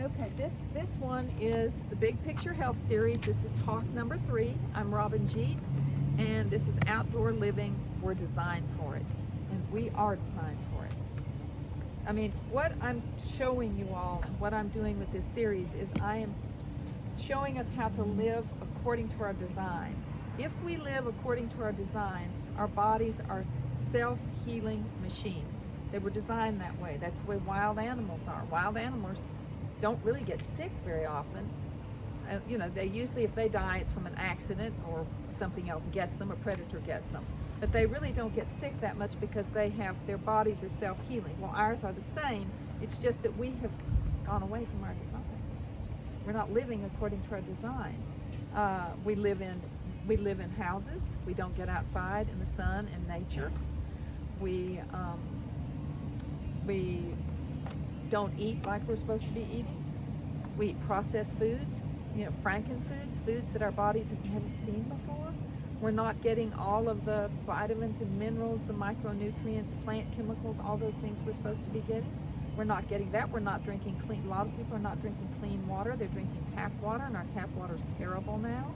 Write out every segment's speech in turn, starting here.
Okay, this one is the Big Picture Health Series. This is talk number 3. I'm Robin Jeep, and this is outdoor living. We're designed for it, and we are designed for it. I mean, what I'm showing you all and what I'm doing with this series is I am showing us how to live according to our design. If we live according to our design, our bodies are self-healing machines. They were designed that way. That's the way wild animals are. Wild animals don't really get sick very often. You know, they usually, if they die, it's from an accident or something else gets them, a predator gets them. But they really don't get sick that much because their bodies are self-healing. Well, ours are the same. It's just that we have gone away from our design. We're not living according to our design. We live in houses. We don't get outside in the sun and nature. We don't eat like we're supposed to be eating. We eat processed foods, you know, frankenfoods, foods that our bodies have never seen before. We're not getting all of the vitamins and minerals, the micronutrients, plant chemicals, all those things we're supposed to be getting. We're not getting that. We're not drinking clean. A lot of people are not drinking clean water. They're drinking tap water, and our tap water is terrible now.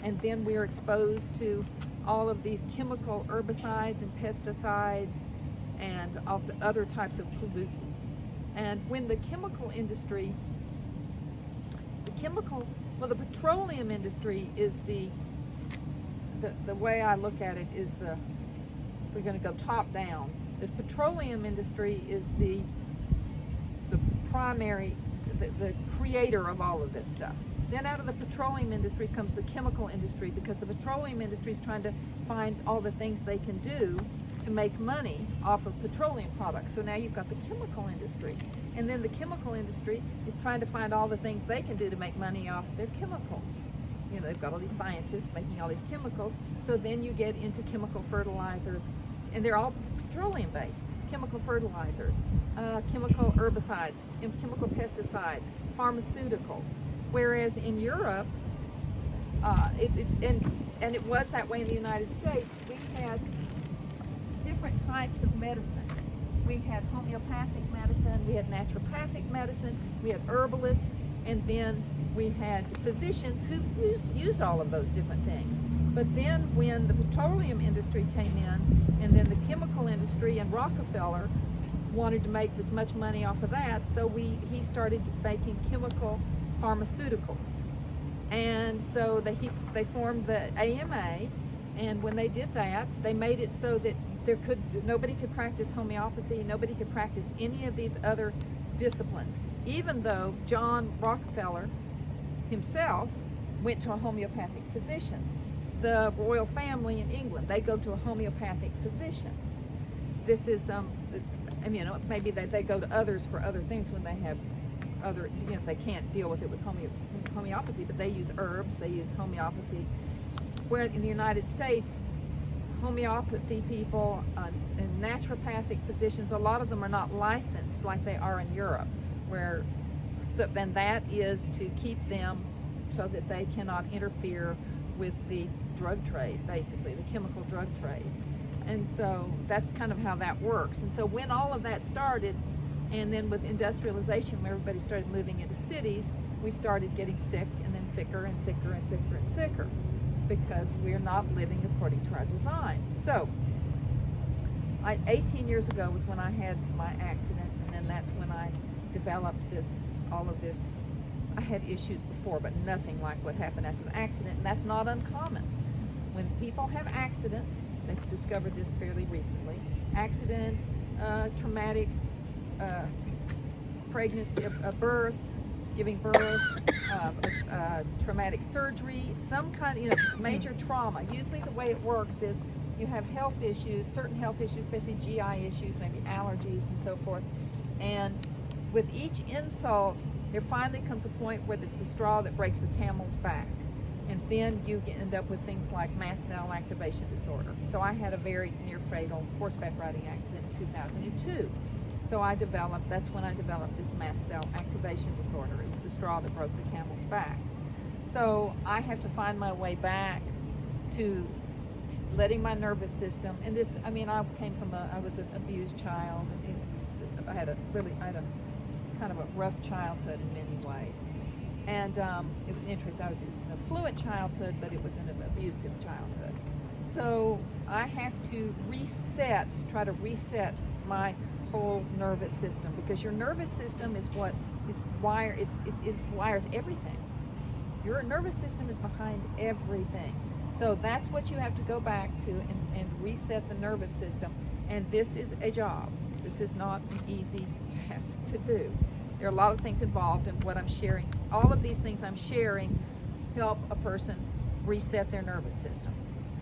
And then we're exposed to all of these chemical herbicides and pesticides and all the other types of pollutants. And when the chemical industry, the petroleum industry is the way I look at it is we're going to go top down. The petroleum industry is the primary, the creator of all of this stuff. Then out of the petroleum industry comes the chemical industry, because the petroleum industry is trying to find all the things they can do to make money off of petroleum products. So now you've got the chemical industry, and then the chemical industry is trying to find all the things they can do to make money off their chemicals. You know, they've got all these scientists making all these chemicals, so then you get into chemical fertilizers, and they're all petroleum based. Chemical fertilizers, chemical herbicides, chemical pesticides, pharmaceuticals. Whereas in Europe, and it was that way in the United States, we had different types of medicine. We had homeopathic medicine, we had naturopathic medicine, we had herbalists, and then we had physicians who used all of those different things. But then when the petroleum industry came in, and then the chemical industry and Rockefeller wanted to make as much money off of that, so he started making chemical pharmaceuticals. And so they formed the AMA, and when they did that, they made it so that nobody could practice homeopathy, nobody could practice any of these other disciplines, even though John Rockefeller himself went to a homeopathic physician. The royal family in England, they go to a homeopathic physician. This is, you know, maybe they go to others for other things when they have other, you know, they can't deal with it with homeopathy, but they use herbs, they use homeopathy. Where in the United States, homeopathy people and naturopathic physicians, a lot of them are not licensed like they are in Europe, then that is to keep them so that they cannot interfere with the drug trade, basically, the chemical drug trade. And so that's kind of how that works. And so when all of that started, and then with industrialization, when everybody started moving into cities, we started getting sick, and then sicker and sicker and sicker and sicker, because we're not living according to our design. So 18 years ago was when I had my accident, and then that's when I developed all of this. I had issues before, but nothing like what happened after the accident, and that's not uncommon. When people have accidents, they've discovered this fairly recently, accidents, traumatic pregnancy, birth, giving birth, traumatic surgery, some kind of, you know, major trauma. Usually the way it works is you have health issues, certain health issues, especially GI issues, maybe allergies and so forth. And with each insult, there finally comes a point where it's the straw that breaks the camel's back. And then you end up with things like mast cell activation disorder. So I had a very near fatal horseback riding accident in 2002. So that's when I developed this mast cell activation disorder. It was the straw that broke the camel's back. So I have to find my way back to letting my nervous system, and this, I came from I was an abused child. I had a kind of a rough childhood in many ways. And it was interesting. I was in an affluent childhood, but it was an abusive childhood. So I have to try to reset my whole nervous system, because your nervous system is what is it wires everything. Your nervous system is behind everything. So that's what you have to go back to and reset the nervous system. And this is a job. This is not an easy task to do. There are a lot of things involved in what I'm sharing. All of these things I'm sharing help a person reset their nervous system.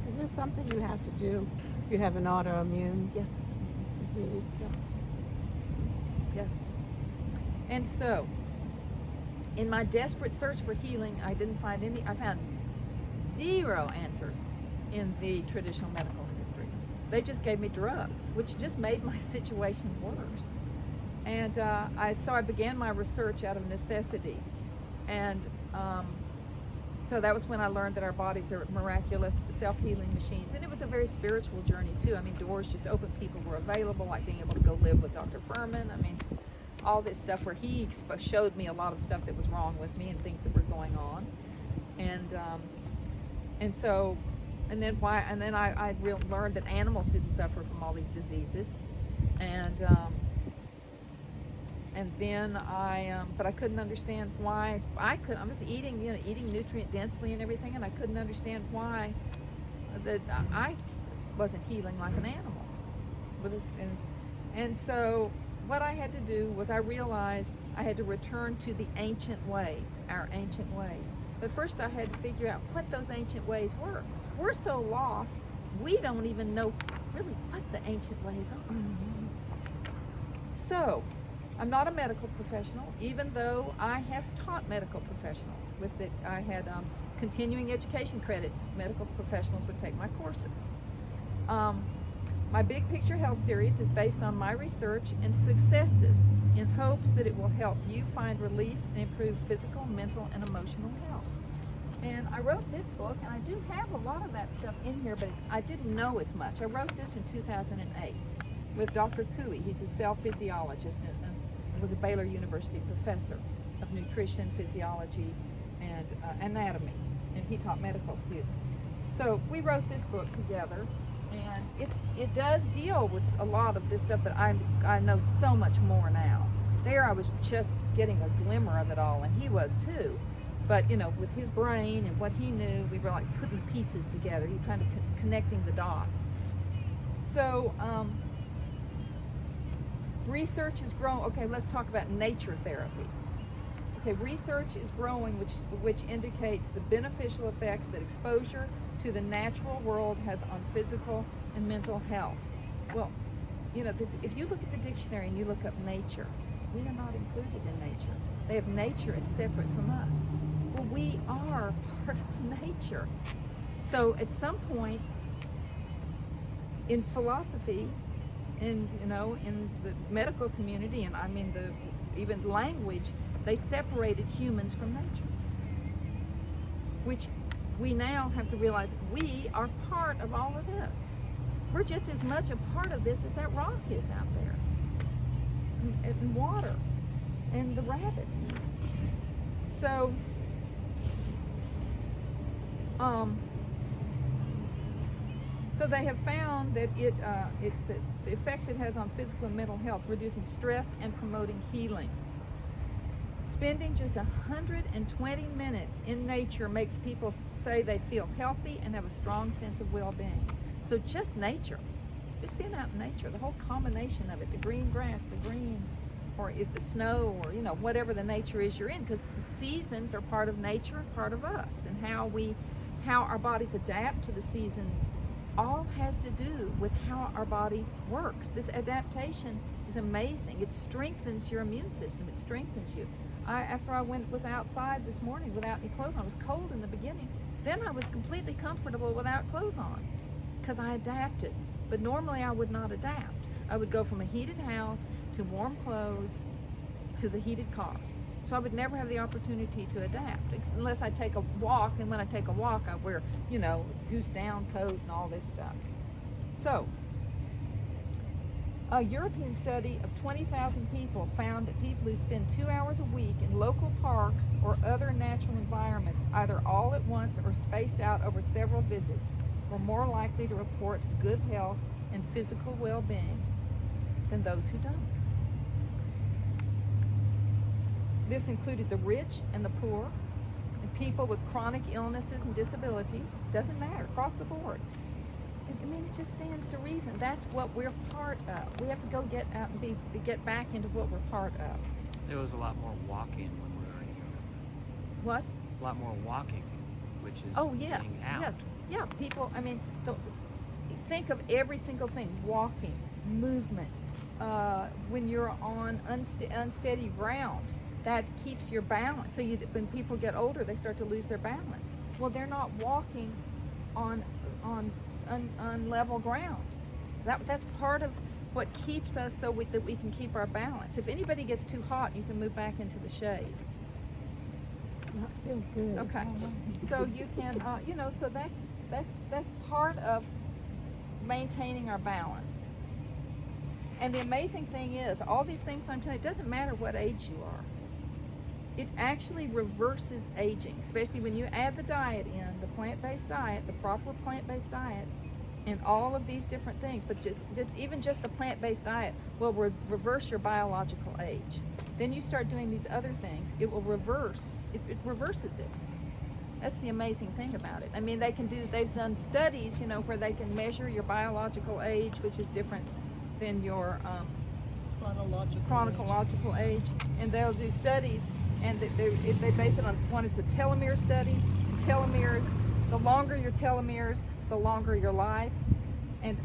Is this something you have to do if you have an autoimmune Yes. disease? Yes. And so, in my desperate search for healing, I found zero answers in the traditional medical industry. They just gave me drugs, which just made my situation worse. And so I began my research out of necessity. And so that was when I learned that our bodies are miraculous self-healing machines. And it was a very spiritual journey too. I mean, doors just open, people were available, like being able to go live with Dr. Furman. I mean, all this stuff where he showed me a lot of stuff that was wrong with me and things that were going on. And then I learned that animals didn't suffer from all these diseases. And then but I couldn't understand why I was eating nutrient densely and everything, and I couldn't understand why that I wasn't healing like an animal. And so what I had to do was, I realized I had to return to the ancient ways, our ancient ways. But first I had to figure out what those ancient ways were. We're so lost, we don't even know really what the ancient ways are. So, I'm not a medical professional, even though I have taught medical professionals. I had continuing education credits. Medical professionals would take my courses. My Big Picture Health series is based on my research and successes, in hopes that it will help you find relief and improve physical, mental, and emotional health. And I wrote this book, and I do have a lot of that stuff in here, but I didn't know as much. I wrote this in 2008 with Dr. Cooey. He's a cell physiologist and was a Baylor University professor of nutrition, physiology, and anatomy, and he taught medical students. So we wrote this book together, and it does deal with a lot of this stuff, but I know so much more now. There I was just getting a glimmer of it all, and he was too. But with his brain and what he knew, we were like putting pieces together. He was trying to connecting the dots. So research is growing. Okay, let's talk about nature therapy. Okay, research is growing, which indicates the beneficial effects that exposure to the natural world has on physical and mental health. Well, if you look at the dictionary and you look up nature, we are not included in nature. They have nature as separate from us. Well, we are part of nature. So at some point in philosophy, in the medical community, and even language, they separated humans from nature, which we now have to realize we are part of all of this. We're just as much a part of this as that rock is out there, and water, and the rabbits. So, so they have found that the effects it has on physical and mental health, reducing stress and promoting healing. Spending just 120 minutes in nature makes people say they feel healthy and have a strong sense of well-being. So just nature, just being out in nature, the whole combination of it, the green grass, the green, or if the snow, or whatever the nature is you're in, because the seasons are part of nature and part of us, and how our bodies adapt to the seasons all has to do with how our body works. This adaptation is amazing. It strengthens your immune system. It strengthens you. After I was outside this morning without any clothes on, I was cold in the beginning. Then I was completely comfortable without clothes on because I adapted. But normally I would not adapt. I would go from a heated house to warm clothes to the heated car. So I would never have the opportunity to adapt unless I take a walk. And when I take a walk, I wear, goose down coat and all this stuff. So A European study of 20,000 people found that people who spend 2 hours a week in local parks or other natural environments, either all at once or spaced out over several visits, were more likely to report good health and physical well-being than those who don't. This included the rich and the poor, and people with chronic illnesses and disabilities. Doesn't matter, across the board. I mean, it just stands to reason. That's what we're part of. We have to go get out and get back into what we're part of. There was a lot more walking when we were in Europe. What? A lot more walking, which is Oh, yes, being out. yes. Yeah, people, I mean, think of every single thing. Walking, movement. When you're on unsteady ground, that keeps your balance. So when people get older, they start to lose their balance. Well, they're not walking on level ground. That's part of what keeps us that we can keep our balance. If anybody gets too hot, you can move back into the shade. That feels good. Okay, so you can, so that's part of maintaining our balance. And the amazing thing is, all these things I'm telling you, it doesn't matter what age you are. It actually reverses aging, especially when you add the diet in, the plant-based diet, the proper plant-based diet, and all of these different things. But just the plant-based diet will reverse your biological age. Then you start doing these other things, it will reverse. It reverses it. That's the amazing thing about it. I mean, they've done studies, where they can measure your biological age, which is different than your chronological age, and they'll do studies. And they base it on, one is the telomere study. Telomeres, the longer your telomeres, the longer your life. And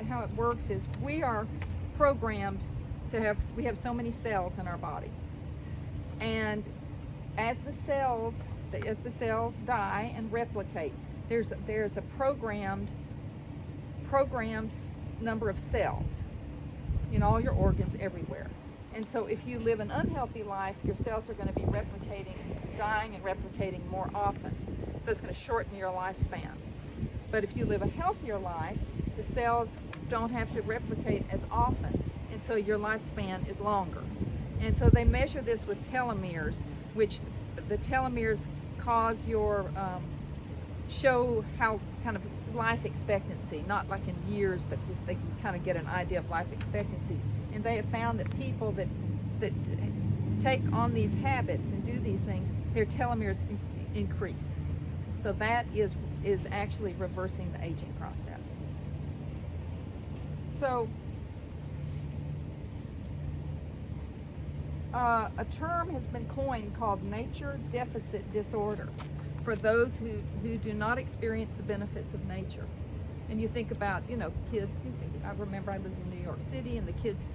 how it works is we are programmed we have so many cells in our body. And as the cells die and replicate, there's a programmed number of cells in all your organs everywhere. And so if you live an unhealthy life, your cells are going to be dying and replicating more often. So it's going to shorten your lifespan. But if you live a healthier life, the cells don't have to replicate as often, and so your lifespan is longer. And so they measure this with telomeres, which the telomeres cause show how kind of life expectancy, not like in years, but just they can kind of get an idea of life expectancy. And they have found that people that take on these habits and do these things, their telomeres increase. So that is actually reversing the aging process. So a term has been coined called nature deficit disorder for those who do not experience the benefits of nature. And you think about, kids. I remember I lived in New York City, and the kids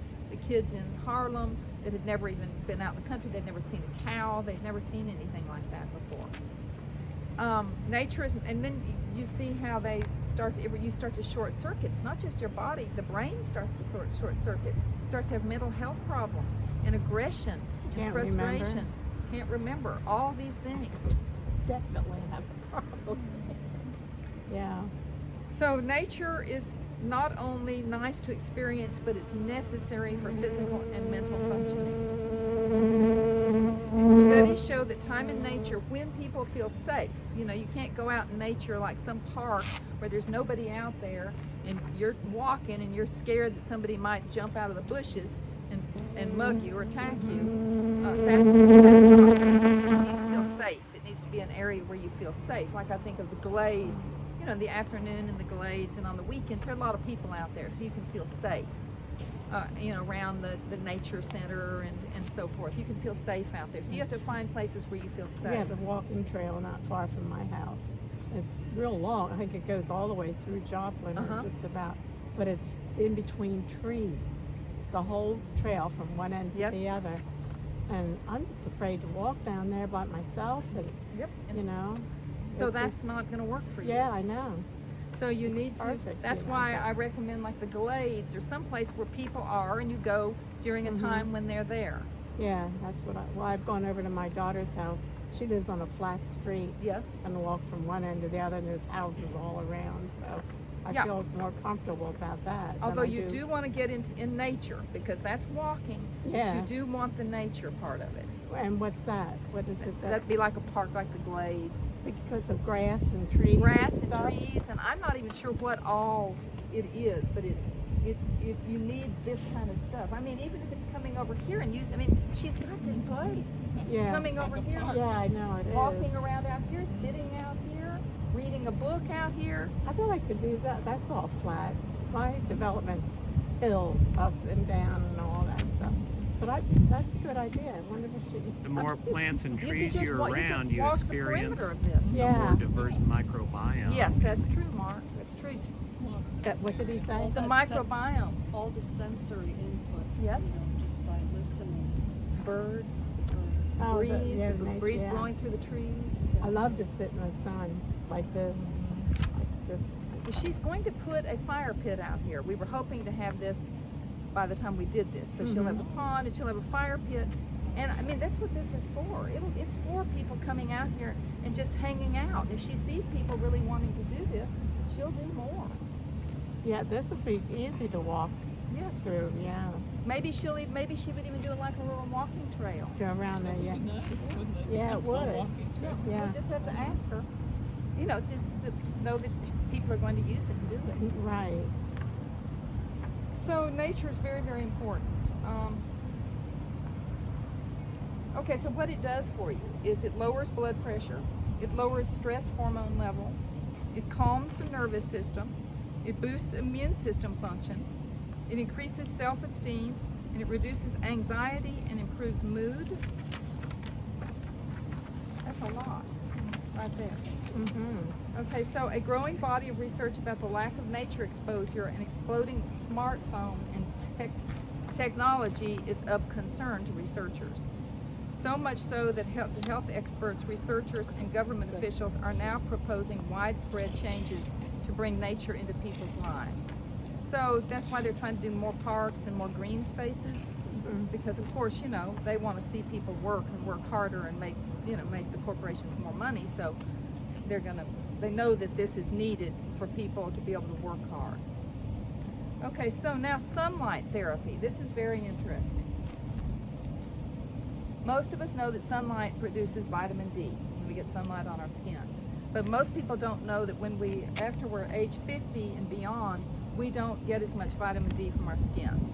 in Harlem that had never even been out in the country, they'd never seen a cow, they'd never seen anything like that before. Nature is, and then you see how you start to short circuit. It's not just your body, the brain starts to short circuit. You start to have mental health problems and aggression and frustration. Can't remember all these things. Definitely have a problem. Yeah. So nature is not only nice to experience, but it's necessary for physical and mental functioning. Studies show that time in nature, when people feel safe, you can't go out in nature like some park where there's nobody out there and you're walking and you're scared that somebody might jump out of the bushes and mug you or attack you. That's not good. You need to feel safe. It needs to be an area where you feel safe. Like I think of the glades, in the afternoon in the glades, and on the weekends there are a lot of people out there, so you can feel safe. Around the nature center and so forth. You can feel safe out there. So you have to find places where you feel safe. We have a walking trail not far from my house. It's real long. I think it goes all the way through Joplin, or just about. But it's in between trees, the whole trail from one end to the other. And I'm just afraid to walk down there by myself. And So that's not going to work for you. Yeah, I know. So you need to, that's why I recommend like the glades or someplace where people are and you go during a time when they're there. Yeah, that's what I've gone over to my daughter's house. She lives on a flat street. Yes. And walk from one end to the other, and there's houses all around. So I Yeah. feel more comfortable about that. than Although I you do want to get in nature, because that's walking. Yeah. But you do want the nature part of it. And what's that? What is it? That'd be like a park, like the Glades. Because of grass and trees. Grass and and stuff? trees, and I'm not even sure what all it is, but it you need this kind of stuff. I mean, even if it's coming over here and use, I mean, she's got this place. Yeah. Coming over here, Yeah, I know it is. walking around out here, sitting out here, reading a book out here. I bet I could do that. That's all flat. My development's hills up and down and all that stuff. But that's a good idea. I wonder if she. The more plants and You could trees just you're walk, around, you you could walk the experience perimeter of this. a Yeah. more diverse microbiome. Yes, that's true, Mark. That's true. What did he say? The that microbiome. all the sensory input. Yes. You know, just by listening. Birds, Birds. Oh, breeze, yeah, the nice, breeze yeah. blowing through the trees. I love to sit in the sun like this. Like this. She's going to put a fire pit out here. We were hoping to have this by the time we did this. So she'll have a pond and she'll have a fire pit. And I mean, that's what this is for. It's for people coming out here and just hanging out. If she sees people really wanting to do this, she'll do more. Yeah, this would be easy to walk Yes. through. Yeah, Maybe she would even do it like a little walking trail. to around there. Yeah, yeah, it would. Yeah. We'll just have to ask her. You know, to know that people are going to use it and do it. Right. So nature is very, very important. Okay, so what it does for you is it lowers blood pressure, it lowers stress hormone levels, it calms the nervous system, it boosts immune system function, it increases self-esteem, and it reduces anxiety and improves mood. That's a lot right there. Mm-hmm. Okay, so a growing body of research about the lack of nature exposure and exploding smartphone and technology is of concern to researchers. So much so that health experts, researchers, and government officials are now proposing widespread changes to bring nature into people's lives. So that's why they're trying to do more parks and more green spaces, because of course, you know, they want to see people work and work harder and make the corporations more money. So they know that this is needed for people to be able to work hard. Okay, so now sunlight therapy. This is very interesting. Most of us know that sunlight produces vitamin D when we get sunlight on our skins. But most people don't know that after we're age 50 and beyond, we don't get as much vitamin D from our skin.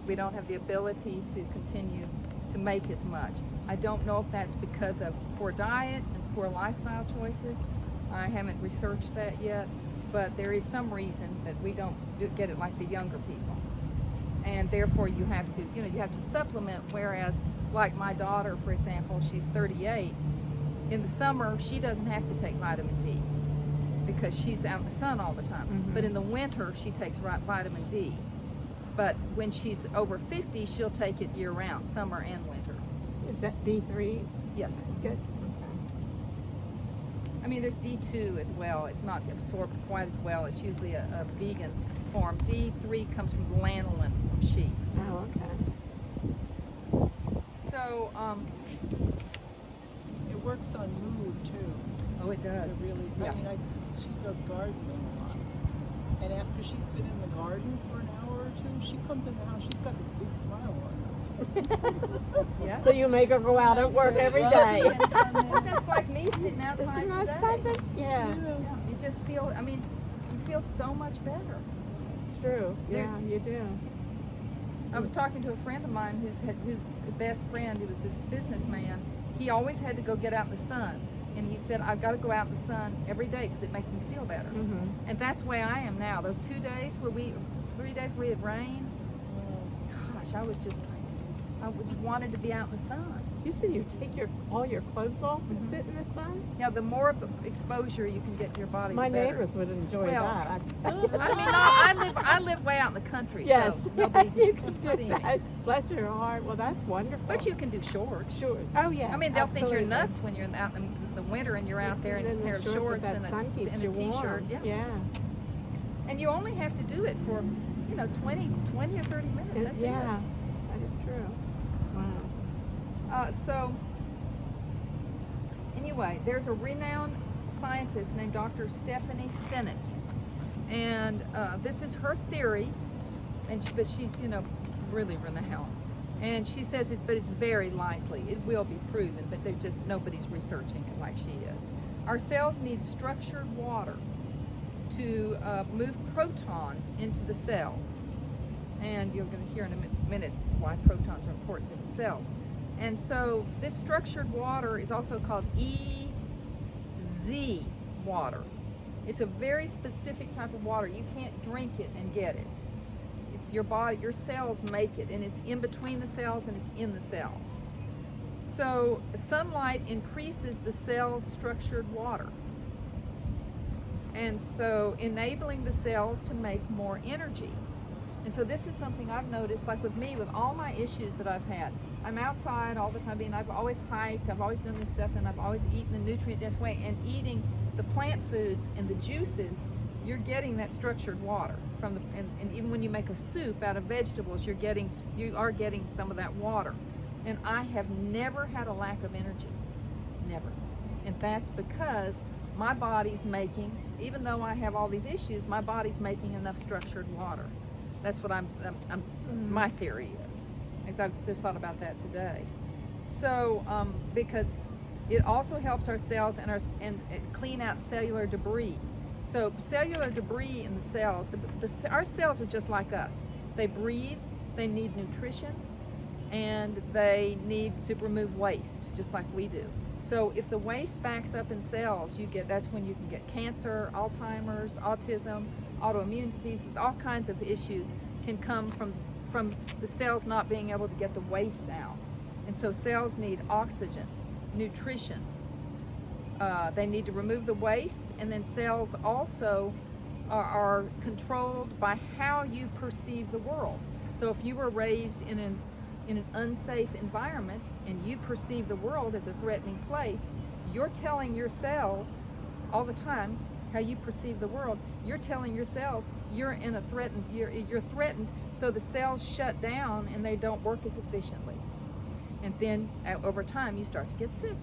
We don't have the ability to continue to make as much. I don't know if that's because of poor diet and poor lifestyle choices. I haven't researched that yet, but there is some reason that we don't get it like the younger people. And therefore you have to supplement, whereas like my daughter, for example, she's 38. In the summer, she doesn't have to take vitamin D because she's out in the sun all the time. Mhm. But in the winter, she takes vitamin D. But when she's over 50, she'll take it year round, summer and winter. Is that D3? Yes. Good. I mean, there's D2 as well. It's not absorbed quite as well. It's usually a vegan form. D3 comes from lanolin from sheep. Oh, okay. So, It works on mood too. oh, it does. It really. Yes. I mean, she does gardening a lot, and after she's been in the garden for an hour or two, she comes in the house. She's got this big smile on her. Yes. So you make her go out and work every day. That's like me sitting outside Isn't that today. something? Yeah, Yeah, you just feel, I mean, you feel so much better. it's true. There- Yeah, you do. I was talking to a friend of mine whose best friend, who was this businessman. He always had to go get out in the sun. And he said, I've got to go out in the sun every day because it makes me feel better. Mm-hmm. And that's the way I am now. Those 3 days where we had rain, gosh, I just wanted to be out in the sun. You said you take all your clothes off and Mhm. sit in the sun? Now, the more exposure you can get to your body, My the better. neighbors would enjoy Well, that. I mean, no, I live way out in the country, Yes, so yes, nobody you can can see do me. that. Bless your heart. Well, that's wonderful. But you can do shorts. Sure. Oh, yeah. I mean, they'll think you're absolutely. nuts when you're out in the winter and you're out there in a And the pair of shorts, shorts but and that sun keeps a you t-shirt. warm. Yeah. And you only have to do it for, 20 or 30 minutes. That's Yeah, that is true. Wow. it. So, anyway, there's a renowned scientist named Dr. Stephanie Sennett. And this is her theory, but she's, really renowned. And she says but it's very likely. It will be proven, but nobody's researching it like she is. Our cells need structured water to move protons into the cells. And you're going to hear in a minute why protons are important in the cells. And so this structured water is also called EZ water. It's a very specific type of water. You can't drink it and get it. It's your body, your cells make it, and it's in between the cells and it's in the cells. So sunlight increases the cell's structured water. And so enabling the cells to make more energy. And so this is something I've noticed, like with me, with all my issues that I've had. I'm outside all the time, and I've always hiked, I've always done this stuff, and I've always eaten the nutrient-dense way. And eating the plant foods and the juices, you're getting that structured water from the. And even when you make a soup out of vegetables, you are getting some of that water. And I have never had a lack of energy, never. And that's because my body's making, even though I have all these issues, my body's making enough structured water. That's what my theory is. And I've just thought about that today. So, because it also helps our cells and clean out cellular debris. So cellular debris in the cells, our cells are just like us. They breathe, they need nutrition, and they need to remove waste, just like we do. So if the waste backs up in cells, that's when you can get cancer, Alzheimer's, autism, autoimmune diseases, all kinds of issues can come from the cells not being able to get the waste out. And so cells need oxygen, nutrition. They need to remove the waste, and then cells also are controlled by how you perceive the world. So if you were raised in an unsafe environment and you perceive the world as a threatening place, you're telling your cells all the time how you perceive the world. You're telling your cells you're threatened, so the cells shut down and they don't work as efficiently. And then over time you start to get sick.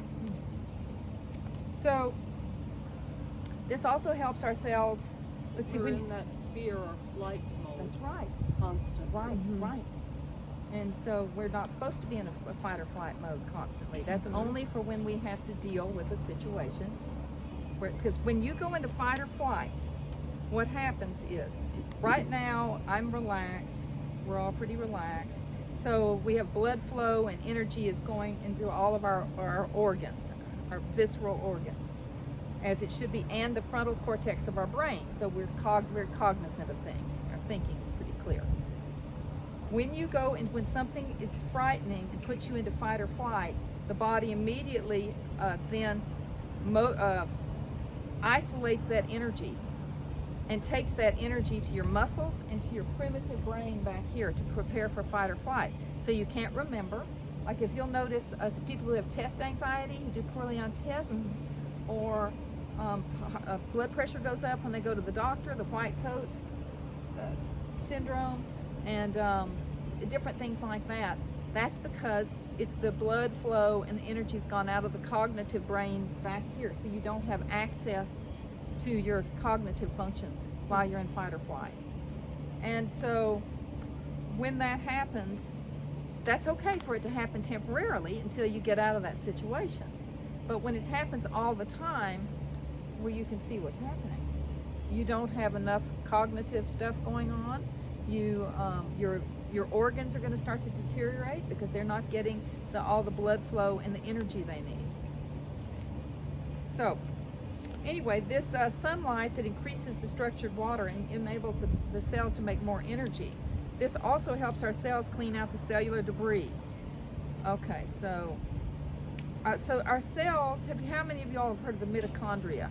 So this also helps our cells. Let's see, we're in that fear or flight mode. That's right. Constant. Right, right. And so we're not supposed to be in a fight or flight mode constantly. That's only for when we have to deal with a situation. Because when you go into fight or flight, what happens is, right now I'm relaxed, we're all pretty relaxed, so we have blood flow and energy is going into all of our organs, our visceral organs, as it should be, and the frontal cortex of our brain, so we're cognizant of things, our thinking is pretty clear. When you go and when something is frightening and puts you into fight or flight, the body immediately then isolates that energy and takes that energy to your muscles and to your primitive brain back here to prepare for fight or flight. So you can't remember. Like if you'll notice people who have test anxiety, who do poorly on tests, or blood pressure goes up when they go to the doctor, the white coat syndrome, and different things like that. That's because it's the blood flow and the energy's gone out of the cognitive brain back here, so you don't have access to your cognitive functions while you're in fight or flight. And so when that happens, that's okay for it to happen temporarily until you get out of that situation. But when it happens all the time, well, you can see what's happening. You don't have enough cognitive stuff going on. Your organs are going to start to deteriorate because they're not getting all the blood flow and the energy they need. So anyway, this sunlight that increases the structured water and enables the cells to make more energy. This also helps our cells clean out the cellular debris. Okay, so our cells, how many of y'all have heard of the mitochondria?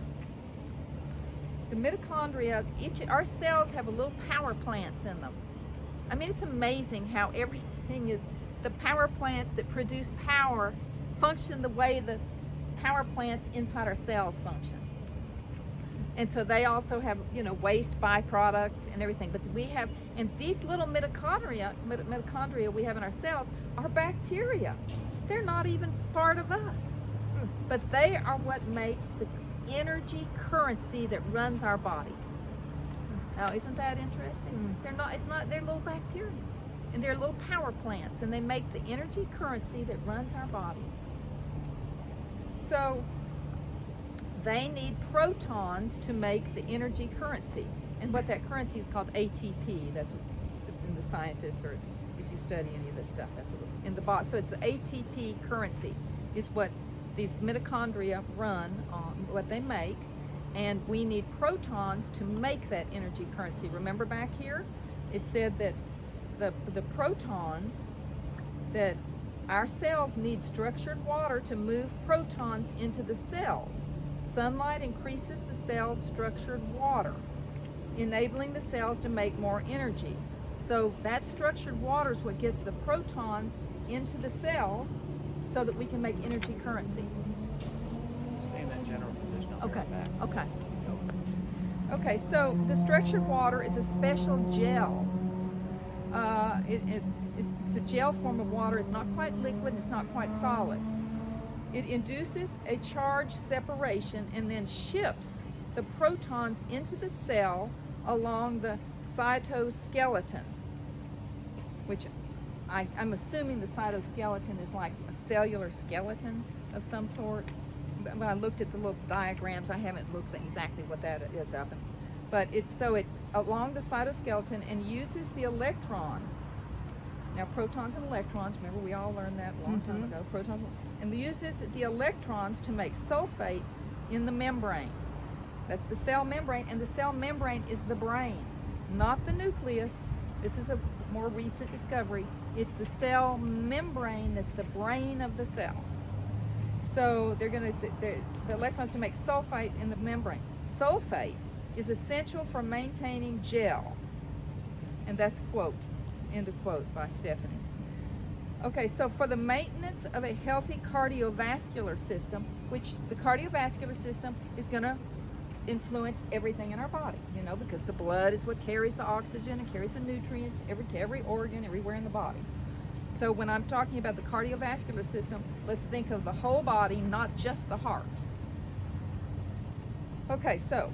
The mitochondria, our cells have little power plants in them. I mean, it's amazing how everything is, the power plants that produce power function the way the power plants inside our cells function. And so they also have, waste byproduct and everything. But we have, and these little mitochondria we have in our cells are bacteria. They're not even part of us. But they are what makes the energy currency that runs our body. Now, isn't that interesting? They're little bacteria. And they're little power plants, and they make the energy currency that runs our bodies. So, they need protons to make the energy currency. And what that currency is called ATP. That's what in the scientists, or if you study any of this stuff, that's what in the body. So it's the ATP currency is what these mitochondria run on, what they make. And we need protons to make that energy currency. Remember back here? It said that the protons, that our cells need structured water to move protons into the cells. Sunlight increases the cell's structured water, enabling the cells to make more energy. So that structured water is what gets the protons into the cells so that we can make energy currency. Stay in that general position. I'll be Okay, right back. okay. Okay, so the structured water is a special gel. It's a gel form of water. It's not quite liquid, it's not quite solid. It induces a charge separation and then ships the protons into the cell along the cytoskeleton, which I'm assuming the cytoskeleton is like a cellular skeleton of some sort. When I looked at the little diagrams, I haven't looked at exactly what that is up, but it along the cytoskeleton and uses the electrons. Now, protons and electrons, remember we all learned that a long time ago, protons, and uses the electrons to make sulfate in the membrane. That's the cell membrane, and the cell membrane is the brain, not the nucleus. This is a more recent discovery. It's the cell membrane that's the brain of the cell. So they're going to, the electrons to make sulfate in the membrane. Sulfate is essential for maintaining gel. And that's quote, end of quote by Stephanie. Okay, so for the maintenance of a healthy cardiovascular system, which the cardiovascular system is going to influence everything in our body, because the blood is what carries the oxygen and carries the nutrients to every organ, everywhere in the body. So when I'm talking about the cardiovascular system, let's think of the whole body, not just the heart. Okay, so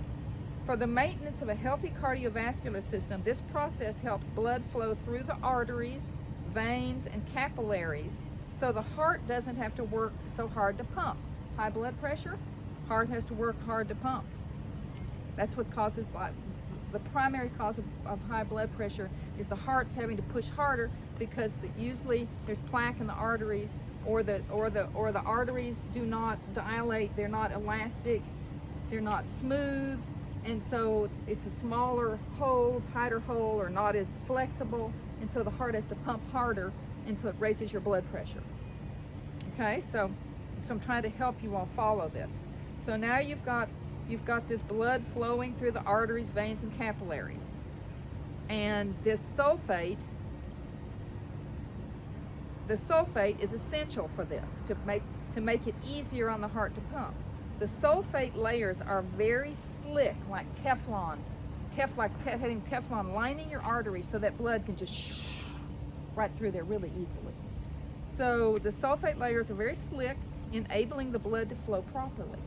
for the maintenance of a healthy cardiovascular system, this process helps blood flow through the arteries, veins, and capillaries, so the heart doesn't have to work so hard to pump. High blood pressure, heart has to work hard to pump. That's what causes, the primary cause of high blood pressure is the heart's having to push harder because usually there's plaque in the arteries, or the arteries do not dilate, they're not elastic, they're not smooth, and so it's a smaller hole, tighter hole, or not as flexible, and so the heart has to pump harder, and so it raises your blood pressure. Okay, so I'm trying to help you all follow this. So now you've got this blood flowing through the arteries, veins, and capillaries. And this sulfate is essential for this, to make it easier on the heart to pump. The sulfate layers are very slick, like Teflon. Having Teflon lining your arteries so that blood can just right through there really easily. So the sulfate layers are very slick, enabling the blood to flow properly.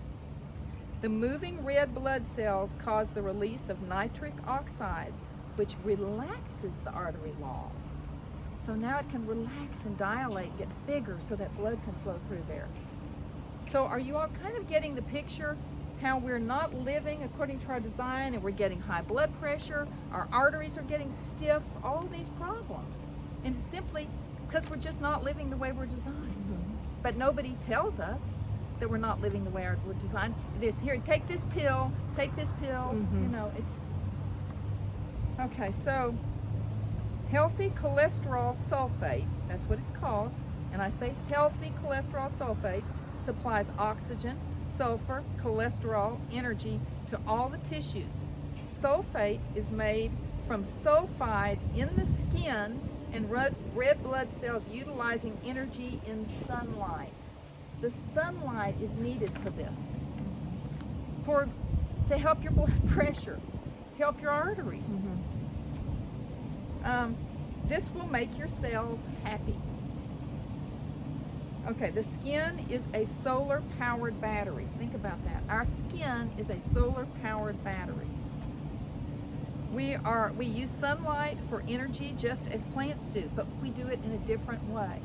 The moving red blood cells cause the release of nitric oxide, which relaxes the artery walls. So now it can relax and dilate, get bigger so that blood can flow through there. So are you all kind of getting the picture how we're not living according to our design, and we're getting high blood pressure, our arteries are getting stiff, all these problems. And it's simply because we're just not living the way we're designed. But nobody tells us that we're not living the way we're designed. There's here, take this pill, it's okay. So healthy cholesterol sulfate, that's what it's called, and I say healthy cholesterol sulfate, supplies oxygen, sulfur, cholesterol, energy to all the tissues. Sulfate is made from sulfide in the skin and red blood cells utilizing energy in sunlight. The sunlight is needed for this, to help your blood pressure, help your arteries. This will make your cells happy. Okay, the skin is a solar-powered battery. Think about that. Our skin is a solar-powered battery. We use sunlight for energy just as plants do, but we do it in a different way.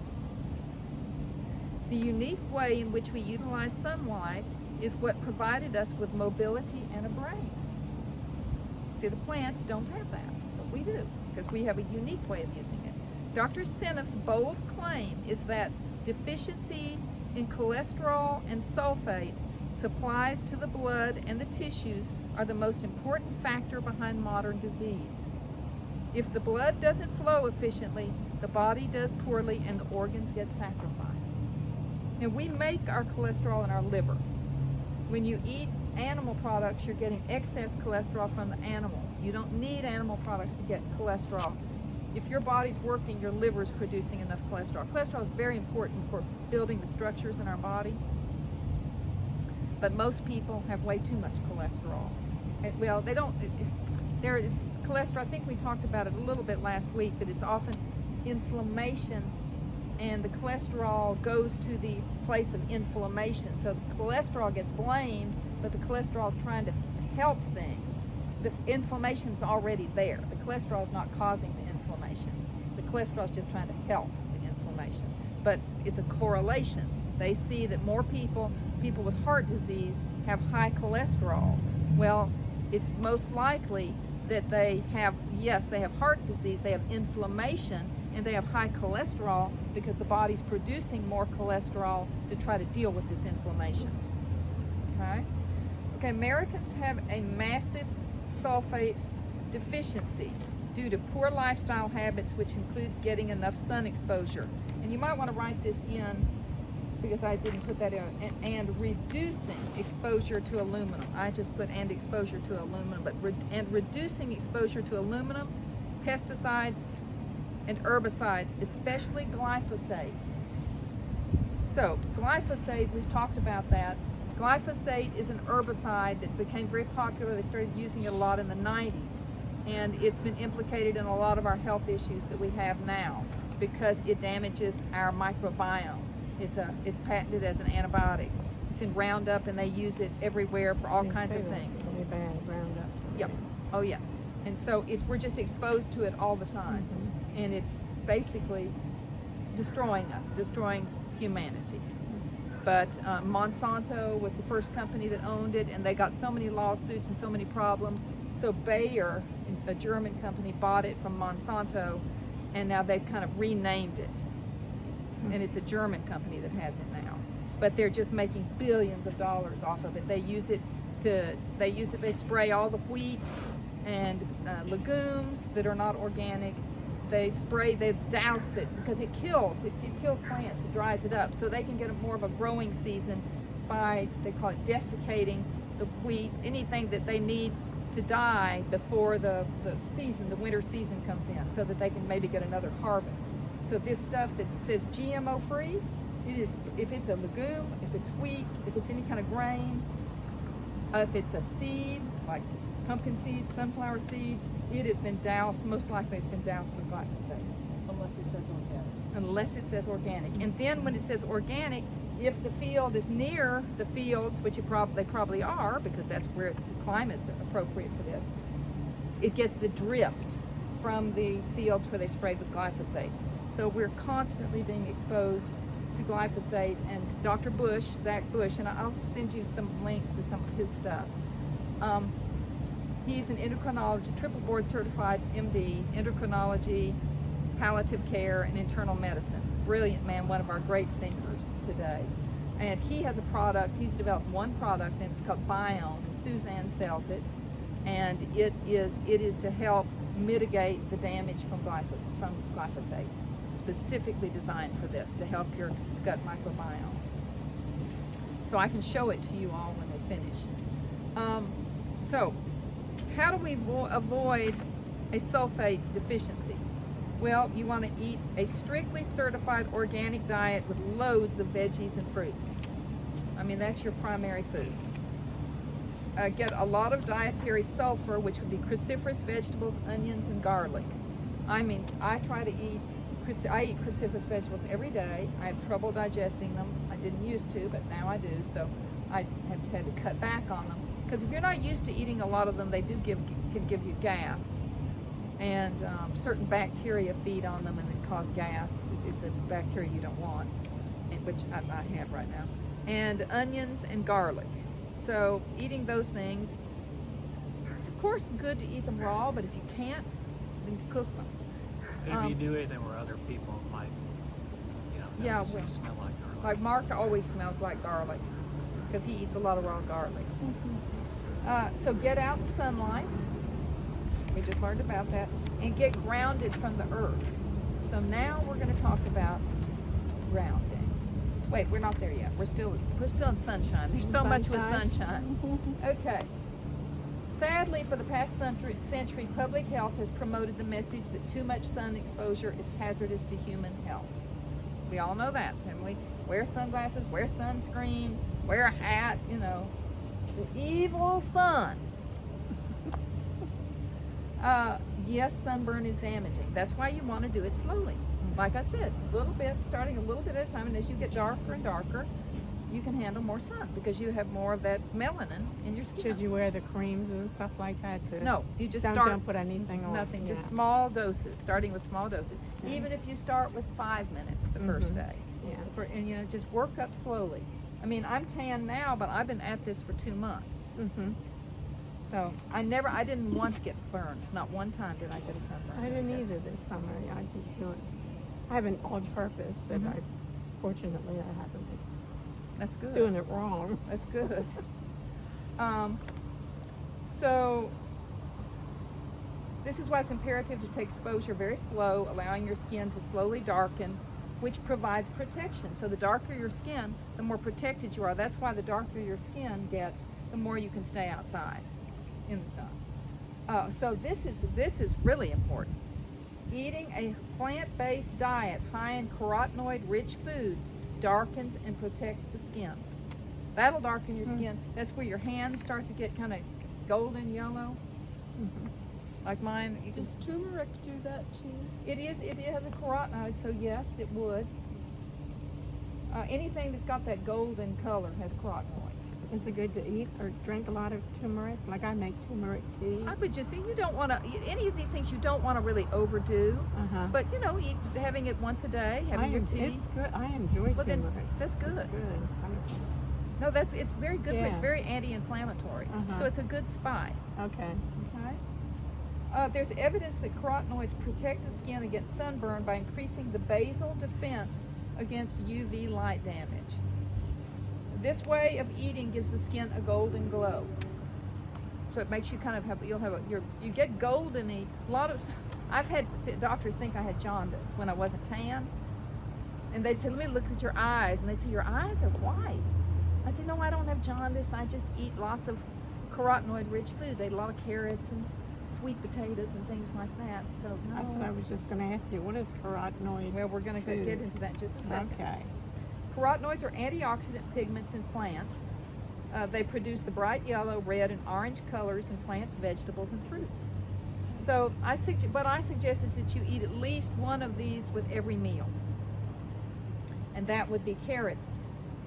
The unique way in which we utilize sunlight is what provided us with mobility and a brain. See, the plants don't have that, but we do, because we have a unique way of using it. Dr. Sennett's bold claim is that deficiencies in cholesterol and sulfate supplies to the blood and the tissues are the most important factor behind modern disease. If the blood doesn't flow efficiently, the body does poorly and the organs get sacrificed. Now, we make our cholesterol in our liver. When you eat animal products, you're getting excess cholesterol from the animals. You don't need animal products to get cholesterol. If your body's working, your liver is producing enough cholesterol. Cholesterol is very important for building the structures in our body. But most people have way too much cholesterol. Well, they don't, cholesterol, I think we talked about it a little bit last week, but it's often inflammation, and the cholesterol goes to the place of inflammation. So the cholesterol gets blamed, but the cholesterol is trying to help things. The inflammation's already there. The cholesterol is not causing the inflammation. The cholesterol is just trying to help the inflammation. But it's a correlation. They see that more people with heart disease have high cholesterol. Well, it's most likely that they have heart disease, they have inflammation, and they have high cholesterol because the body's producing more cholesterol to try to deal with this inflammation. Okay, Americans have a massive sulfate deficiency due to poor lifestyle habits, which includes getting enough sun exposure. And you might want to write this in, because I didn't put that in, and reducing exposure to aluminum. I just put and exposure to aluminum, but reducing exposure to aluminum, pesticides, and herbicides, especially glyphosate. So glyphosate, we've talked about that. Glyphosate is an herbicide that became very popular. They started using it a lot in the 90s, and it's been implicated in a lot of our health issues that we have now because it damages our microbiome. It's patented as an antibiotic. It's in Roundup, and they use it everywhere for all kinds of things. Really bad Roundup. Yep. Oh yes. And so we're just exposed to it all the time, and it's basically destroying us, destroying humanity. But Monsanto was the first company that owned it, and they got so many lawsuits and so many problems. So Bayer, a German company, bought it from Monsanto, and now they've kind of renamed it. And it's a German company that has it now. But they're just making billions of dollars off of it. They spray all the wheat and legumes that are not organic. They douse it because it kills plants, it dries it up. So they can get more of a growing season by, they call it desiccating the wheat, anything that they need to die before the winter season comes in, so that they can maybe get another harvest. So this stuff that says GMO free, it is, if it's a legume, if it's wheat, if it's any kind of grain, if it's a seed, like pumpkin seeds, sunflower seeds, it has been doused, most likely it's been doused with glyphosate. Unless it says organic. Unless it says organic. And then when it says organic, if the field is near the fields, which they probably are, because that's where the climate's appropriate for this, it gets the drift from the fields where they sprayed with glyphosate. So we're constantly being exposed to glyphosate, and Dr. Bush, Zach Bush, and I'll send you some links to some of his stuff. He's an endocrinologist, triple board certified MD, endocrinology, palliative care, and internal medicine. Brilliant man, one of our great thinkers today. And he has a product, he's developed one product, and it's called Biome, and Suzanne sells it. And it is to help mitigate the damage from glyphosate, specifically designed for this, to help your gut microbiome. So I can show it to you all when they finish. So how do we avoid a sulfate deficiency? Well, you want to eat a strictly certified organic diet with loads of veggies and fruits. I mean, that's your primary food. Get a lot of dietary sulfur, which would be cruciferous vegetables, onions, and garlic. I mean, I eat cruciferous vegetables every day. I have trouble digesting them. I didn't used to, but now I do. So I have had to cut back on them because if you're not used to eating a lot of them, they can give you gas, and certain bacteria feed on them and then cause gas. It's a bacteria you don't want, which I have right now. And onions and garlic. So eating those things, it's of course good to eat them raw, but if you can't, then cook them. And if you do anything where other people might, Yeah, notice well, it smell like garlic. Like Mark always smells like garlic because he eats a lot of raw garlic. So get out in the sunlight. We just learned about that. And get grounded from the earth. So now we're going to talk about grounding. Wait, we're not there yet. We're still in sunshine. There's so much with sunshine. Okay. Sadly, for the past century, public health has promoted the message that too much sun exposure is hazardous to human health. We all know that, haven't we? Wear sunglasses, wear sunscreen, wear a hat, the evil sun. Yes, sunburn is damaging. That's why you want to do it slowly. Like I said, a little bit, starting a little bit at a time, and as you get darker and darker, you can handle more sun because you have more of that melanin in your skin. Should you wear the creams and stuff like that? No, you just don't put anything on. Nothing, Yeah. just small doses, starting with small doses. Okay. Even if you start with 5 minutes the first day. Yeah. And just work up slowly. I mean, I'm tan now, but I've been at this for 2 months. Mhm. So I didn't once get burned. Not one time did I get a sunburn. I didn't Yes. either this summer. I haven't on purpose, but Mhm. fortunately I haven't been That's good. doing it wrong. That's good. So this is why it's imperative to take exposure very slow, allowing your skin to slowly darken, which provides protection. So the darker your skin, the more protected you are. That's why the darker your skin gets, the more you can stay outside in the sun. So this is really important. Eating a plant-based diet high in carotenoid-rich foods darkens and protects the skin. That'll darken your skin. That's where your hands start to get kind of golden yellow. Like mine. Does turmeric do that too? It has a carotenoid, so yes, it would. Anything that's got that golden color has carotenoids. Is it good to eat or drink a lot of turmeric? Like I make turmeric tea. I would just say you don't want to, any of these things you don't want to really overdo, but having it once a day, having your tea. It's good. I enjoy Well, then, turmeric. that's good. It's good. No, it's very good for, it's Yeah. very anti-inflammatory. So it's a good spice. Okay. Okay. There's evidence that carotenoids protect the skin against sunburn by increasing the basal defense against UV light damage. This way of eating gives the skin a golden glow. So it makes you kind of you get goldeny. I've had doctors think I had jaundice when I wasn't tan. And they'd say, let me look at your eyes. And they'd say, your eyes are white. I'd say, no, I don't have jaundice. I just eat lots of carotenoid-rich foods. I eat a lot of carrots and sweet potatoes and things like that. So no. That's what I was just going to ask you. What is carotenoid? Well, we're going to food? get into that in just a second. Okay. Carotenoids are antioxidant pigments in plants. They produce the bright yellow, red, and orange colors in plants, vegetables, and fruits. So what I suggest is that you eat at least one of these with every meal. And that would be carrots,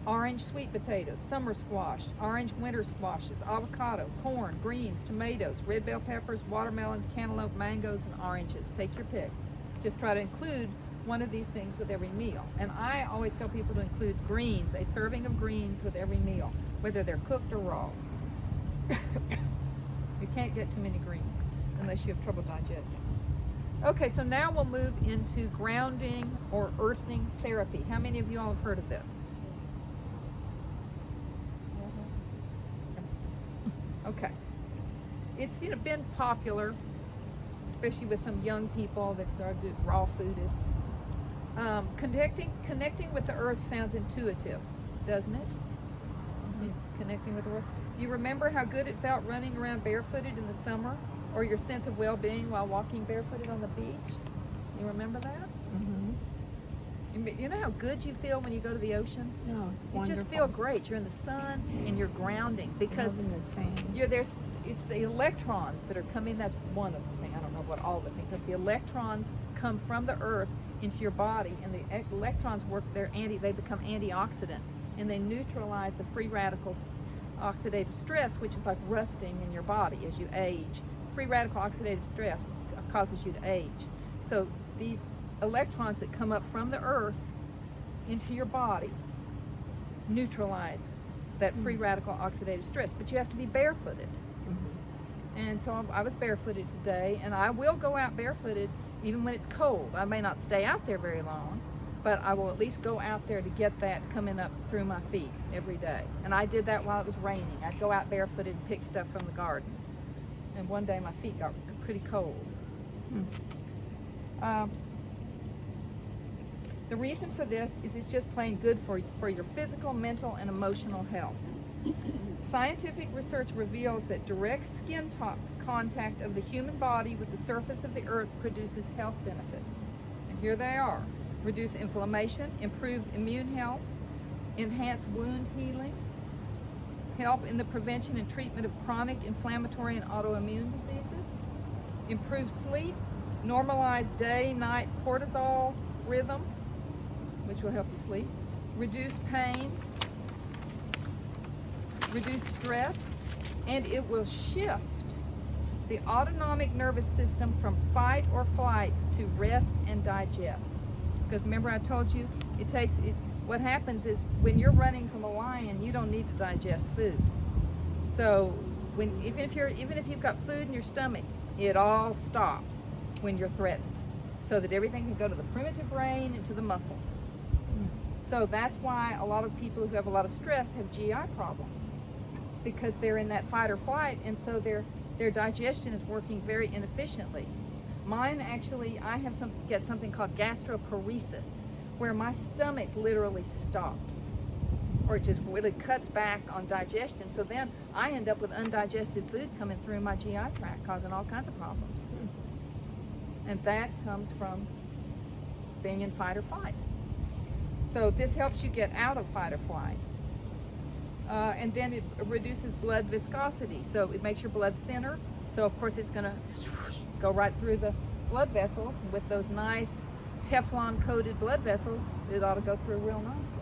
orange sweet potatoes, summer squash, orange winter squashes, avocado, corn, greens, tomatoes, red bell peppers, watermelons, cantaloupe, mangoes, and oranges. Take your pick. Just try to include one of these things with every meal. And I always tell people to include greens, a serving of greens with every meal, whether they're cooked or raw. You can't get too many greens unless you have trouble digesting. Okay, so now we'll move into grounding or earthing therapy. How many of you all have heard of this? Okay. It's been popular, especially with some young people that are raw foodists. Connecting with the earth sounds intuitive, doesn't it? Connecting with the earth. You remember how good it felt running around barefooted in the summer, or your sense of well-being while walking barefooted on the beach? You remember that? You know how good you feel when you go to the ocean? No, it's You wonderful. just feel great. You're in the sun and you're grounding because Loving the sand. it's the electrons that are coming. That's one of the things. I don't know what all the things are. The electrons come from the earth into your body, and the electrons work, they become antioxidants, and they neutralize the free radicals oxidative stress, which is like rusting in your body as you age. Free radical oxidative stress causes you to age. So these electrons that come up from the earth into your body neutralize that free radical oxidative stress, but you have to be barefooted. And so I was barefooted today, and I will go out barefooted even when it's cold. I may not stay out there very long, but I will at least go out there to get that coming up through my feet every day. And I did that while it was raining. I'd go out barefooted and pick stuff from the garden. And one day my feet got pretty cold. The reason for this is it's just plain good for your physical, mental, and emotional health. Scientific research reveals that direct skin contact of the human body with the surface of the earth produces health benefits. And here they are: reduce inflammation, improve immune health, enhance wound healing, help in the prevention and treatment of chronic inflammatory and autoimmune diseases, improve sleep, normalize day-night cortisol rhythm, which will help you sleep, reduce pain, reduce stress, and it will shift the autonomic nervous system from fight or flight to rest and digest. Because remember I told you, what happens is when you're running from a lion, you don't need to digest food. So even if you've got food in your stomach, it all stops when you're threatened, so that everything can go to the primitive brain and to the muscles. So that's why a lot of people who have a lot of stress have GI problems, because they're in that fight or flight, and so their digestion is working very inefficiently. Mine actually, I get something called gastroparesis, where my stomach literally stops, or it just really cuts back on digestion. So then I end up with undigested food coming through my GI tract, causing all kinds of problems. And that comes from being in fight or flight. So this helps you get out of fight or flight. And then it reduces blood viscosity. So it makes your blood thinner. So of course it's gonna go right through the blood vessels. And with those nice Teflon coated blood vessels, it ought to go through real nicely.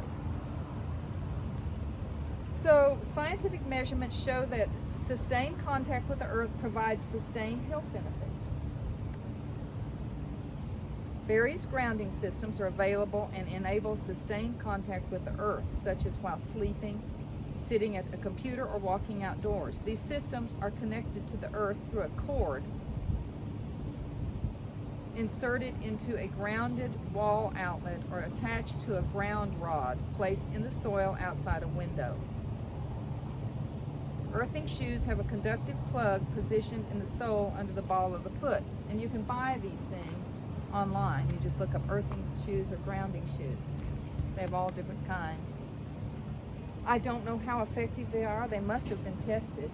So scientific measurements show that sustained contact with the earth provides sustained health benefits. Various grounding systems are available and enable sustained contact with the earth, such as while sleeping, sitting at a computer, or walking outdoors. These systems are connected to the earth through a cord inserted into a grounded wall outlet or attached to a ground rod placed in the soil outside a window. Earthing shoes have a conductive plug positioned in the sole under the ball of the foot, and you can buy these things online. You just look up earthing shoes or grounding shoes. They have all different kinds. I don't know how effective they are. They must have been tested.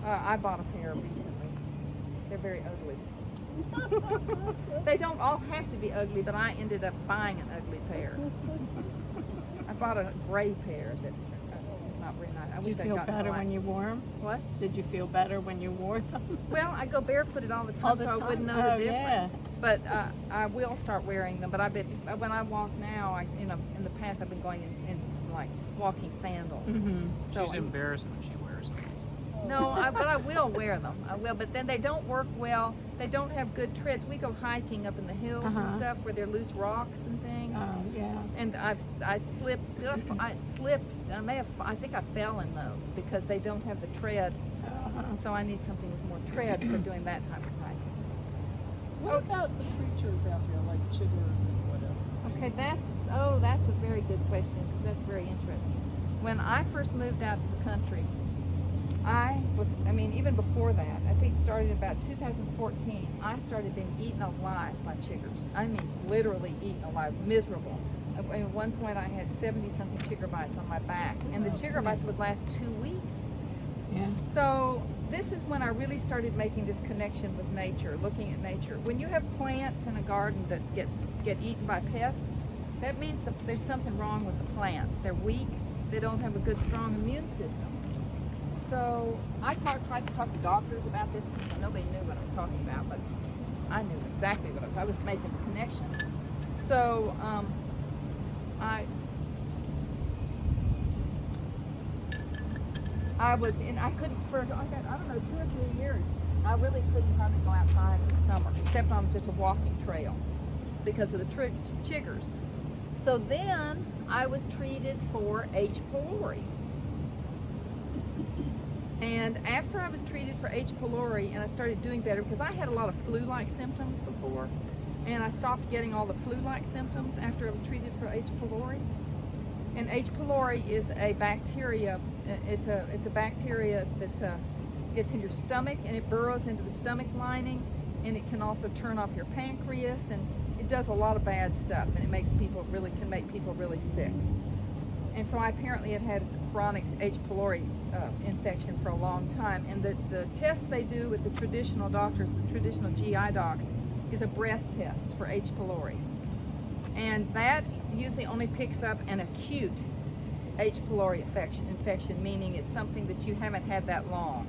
I bought a pair recently. They're very ugly. They don't all have to be ugly, but I ended up buying an ugly pair. I bought a gray pair that not very nice. Did you feel better when you wore them? What? Did you feel better when you wore them? Well, I go barefooted all the time, so I wouldn't know the difference. Yeah. But I will start wearing them. But when I walk now, in the past I've been going in like walking sandals. So She's embarrassed when she wears them. no, but I will wear them. I will, but then they don't work well. They don't have good treads. We go hiking up in the hills and stuff where there are loose rocks and things. Yeah. And I slipped. I slipped. I think I fell in those because they don't have the tread. So I need something with more tread for doing that type of hiking. What about the creatures out there, like chiggers and whatever? Okay, that's a very good question, because that's very interesting. When I first moved out to the country, even before that, I think it started about 2014, I started being eaten alive by chiggers. I mean, literally eaten alive, miserable. At one point I had 70-something chigger bites on my back, and the chigger bites would last 2 weeks. Yeah. So this is when I really started making this connection with nature, looking at nature. When you have plants in a garden that get eaten by pests, that means that there's something wrong with the plants. They're weak, they don't have a good, strong immune system. So I tried to talk to doctors about this, because nobody knew what I was talking about, but I knew exactly what I was making the connection. So I was in, I couldn't, for, I don't know, 2 or 3 years, I really couldn't hardly go outside in the summer, except on just a walking trail because of the chiggers. So then I was treated for H. pylori. And after I was treated for H. pylori and I started doing better, because I had a lot of flu-like symptoms before, and I stopped getting all the flu-like symptoms after I was treated for H. pylori. And H. pylori is a bacteria. It's a bacteria that gets in your stomach, and it burrows into the stomach lining, and it can also turn off your pancreas, and it does a lot of bad stuff, and it makes people can make people really sick. And so I apparently had chronic H. pylori infection for a long time. And the tests they do with the traditional doctors, the traditional GI docs, is a breath test for H. pylori. And that usually only picks up an acute H. pylori infection, meaning it's something that you haven't had that long.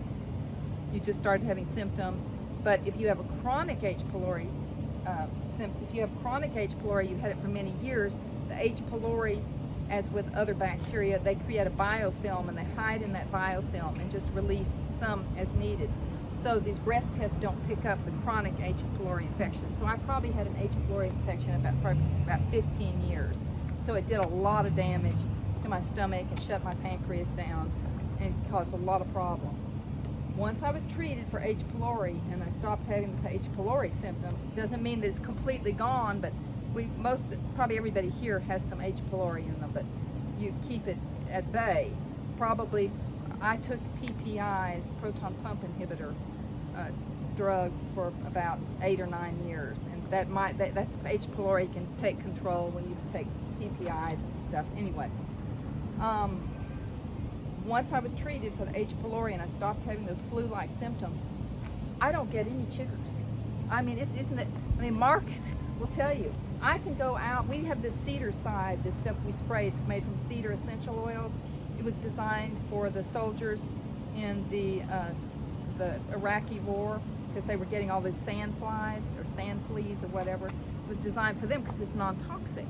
You just started having symptoms. But if you have a chronic H. pylori, you've had it for many years, the H. pylori, as with other bacteria, they create a biofilm and they hide in that biofilm and just release some as needed. So these breath tests don't pick up the chronic H. pylori infection. So I probably had an H. pylori infection for about 15 years. So it did a lot of damage to my stomach and shut my pancreas down and caused a lot of problems. Once I was treated for H. pylori and I stopped having the H. pylori symptoms, doesn't mean that it's completely gone, but probably everybody here has some H. pylori in them, but you keep it at bay. Probably, I took PPIs, proton pump inhibitor drugs, for about 8 or 9 years, and that's H. pylori can take control when you take PPIs and stuff. Anyway, once I was treated for the H. pylori and I stopped having those flu-like symptoms, I don't get any chiggers. I mean, Mark will tell you, I can go out. We have this cedar side, this stuff we spray. It's made from cedar essential oils. It was designed for the soldiers in the Iraqi war, because they were getting all those sand flies or sand fleas or whatever. It was designed for them because it's non-toxic.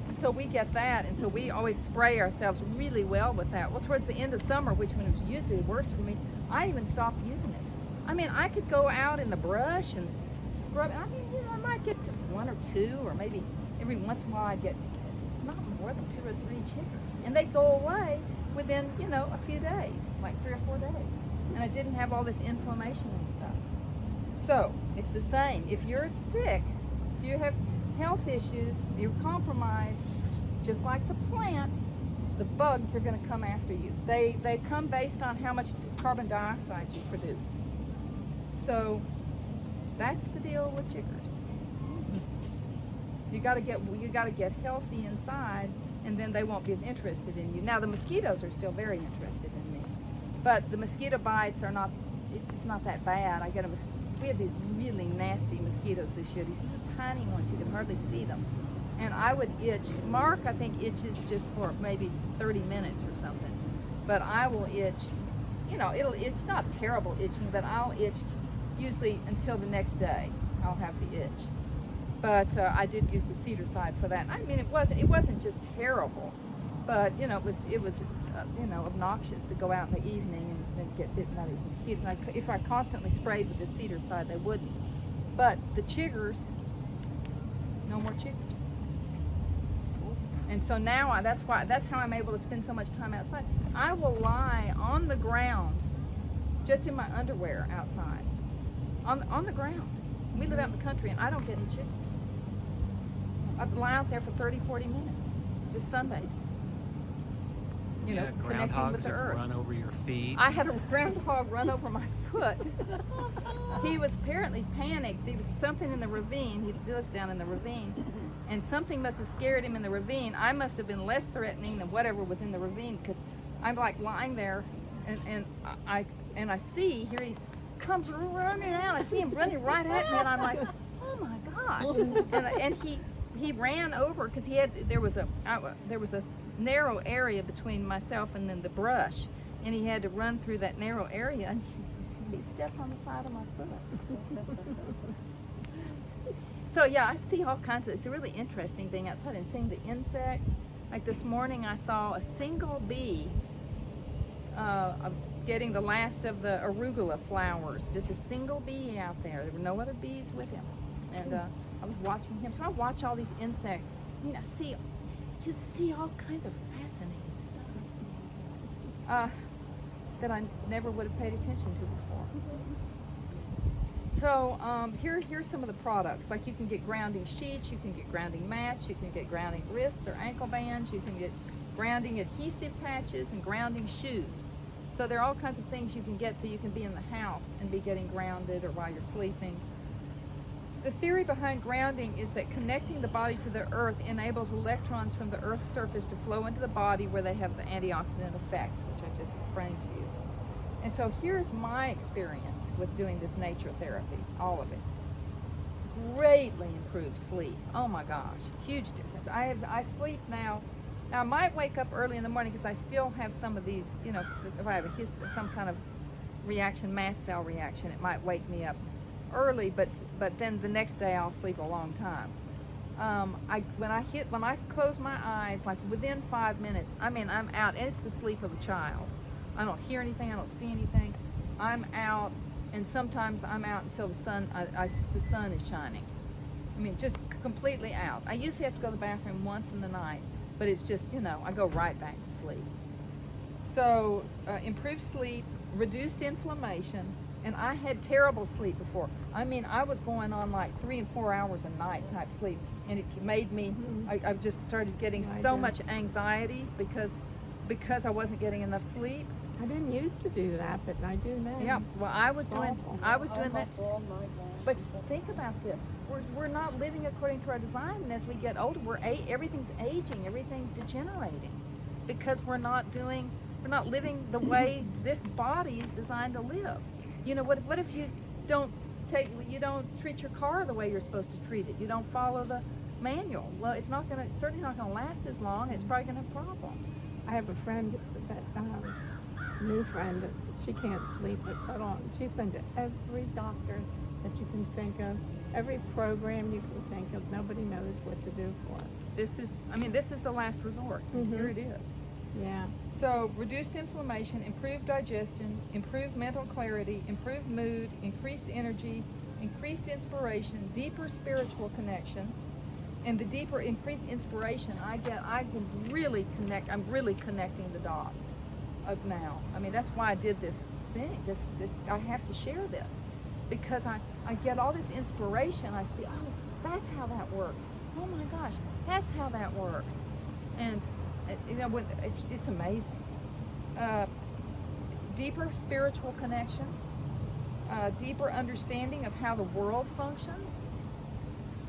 And so we get that, and so we always spray ourselves really well with that. Well, towards the end of summer, which when it was usually the worst for me, I even stopped using it. I mean, I could go out in the brush and scrub. I mean, I might get to 1 or 2, or maybe every once in a while I'd get not more than 2 or 3 chiggers, and they'd go away within a few days, like 3 or 4 days, and I didn't have all this inflammation and stuff. So it's the same. If you're sick, if you have health issues, you're compromised, just like the plant, the bugs are going to come after you. They come based on how much carbon dioxide you produce. So that's the deal with chiggers. You got to get healthy inside, and then they won't be as interested in you. Now the mosquitoes are still very interested in me, but the mosquito bites are not. It's not that bad. We had these really nasty mosquitoes this year. These little tiny ones, you could hardly see them, and I would itch. Mark, I think, itches just for maybe 30 minutes or something, but I will itch. It's not terrible itching, but I'll itch usually until the next day. I'll have the itch. But I did use the cedar side for that. I mean, it wasn't just terrible, but it was obnoxious to go out in the evening and get bitten by these mosquitoes. And if I constantly sprayed with the cedar side, they wouldn't. But the chiggers, no more chiggers. And so now that's how I'm able to spend so much time outside. I will lie on the ground, just in my underwear outside, on the ground. We live out in the country, and I don't get any chiggers. I'd lie out there for 30, 40 minutes, just sunbathing. Connecting with the earth. Run over your feet. I had a groundhog run over my foot. He was apparently panicked. There was something in the ravine. He lives down in the ravine, and something must have scared him in the ravine. I must have been less threatening than whatever was in the ravine, because I'm like lying there, and I see here he comes running out. I see him running right at me, and I'm like, oh my gosh! And he ran over, because there was a narrow area between myself and then the brush, and he had to run through that narrow area, and he stepped on the side of my foot. So yeah, I see all kinds of, it's really interesting being outside and seeing the insects. Like this morning I saw a single bee getting the last of the arugula flowers, just a single bee out there. There were no other bees with him. And I was watching him. So I watch all these insects. I mean, just see all kinds of fascinating stuff that I never would have paid attention to before. So here's some of the products. Like you can get grounding sheets, you can get grounding mats, you can get grounding wrists or ankle bands, you can get grounding adhesive patches and grounding shoes. So there are all kinds of things you can get so you can be in the house and be getting grounded or while you're sleeping. The theory behind grounding is that connecting the body to the earth enables electrons from the earth's surface to flow into the body where they have the antioxidant effects, which I just explained to you. And so here's my experience with doing this nature therapy, all of it. Greatly improved sleep. Oh my gosh, huge difference. I sleep now. Now I might wake up early in the morning because I still have some of these, you know, if I have some kind of reaction, mast cell reaction, it might wake me up early, but then the next day I'll sleep a long time. When I close my eyes, like within 5 minutes, I mean, I'm out, and it's the sleep of a child. I don't hear anything, I don't see anything. I'm out, and sometimes I'm out until the sun is shining. I mean, just completely out. I usually have to go to the bathroom once in the night, but it's just, you know, I go right back to sleep. So improved sleep, reduced inflammation, and I had terrible sleep before. I mean, I was going on like 3 and 4 hours a night type sleep, and it made me, I just started getting so much anxiety because I wasn't getting enough sleep. I didn't used to do that, but I do now. Yeah, well, I was doing that. all night long. But think about this: we're not living according to our design, and as we get older, everything's aging, everything's degenerating, because we're not living the way this body is designed to live. You know, what if you don't treat your car the way you're supposed to treat it? You don't follow the manual. Well, it's certainly not gonna last as long. It's probably gonna have problems. I have a friend new friend, she can't sleep at all. She's been to every doctor that you can think of, every program you can think of. Nobody knows what to do for her. This is the last resort. Here it is. Yeah. So reduced inflammation, improved digestion, improved mental clarity, improved mood, increased energy, increased inspiration, deeper spiritual connection. And the deeper increased inspiration I can really connect. I'm really connecting the dots of now. I mean, that's why I did this thing. This I have to share this, because I get all this inspiration. I see, oh, that's how that works. Oh my gosh, that's how that works. And you know, it's amazing. Deeper spiritual connection, deeper understanding of how the world functions.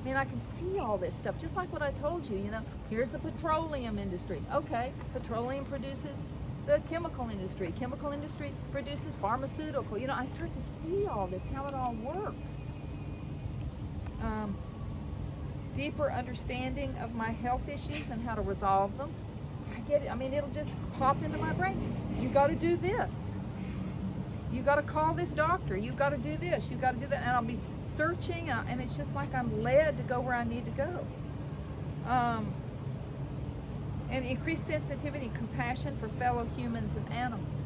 I mean, I can see all this stuff, just like what I told you, you know, here's the petroleum industry. Okay, petroleum produces the chemical industry. Chemical industry produces pharmaceutical. You know, I start to see all this, how it all works. Deeper understanding of my health issues and how to resolve them. I get it. I mean, it'll just pop into my brain. You got to do this. You got to call this doctor. You've got to do this. You've got to do that. And I'll be searching, and it's just like I'm led to go where I need to go. And increased sensitivity and compassion for fellow humans and animals.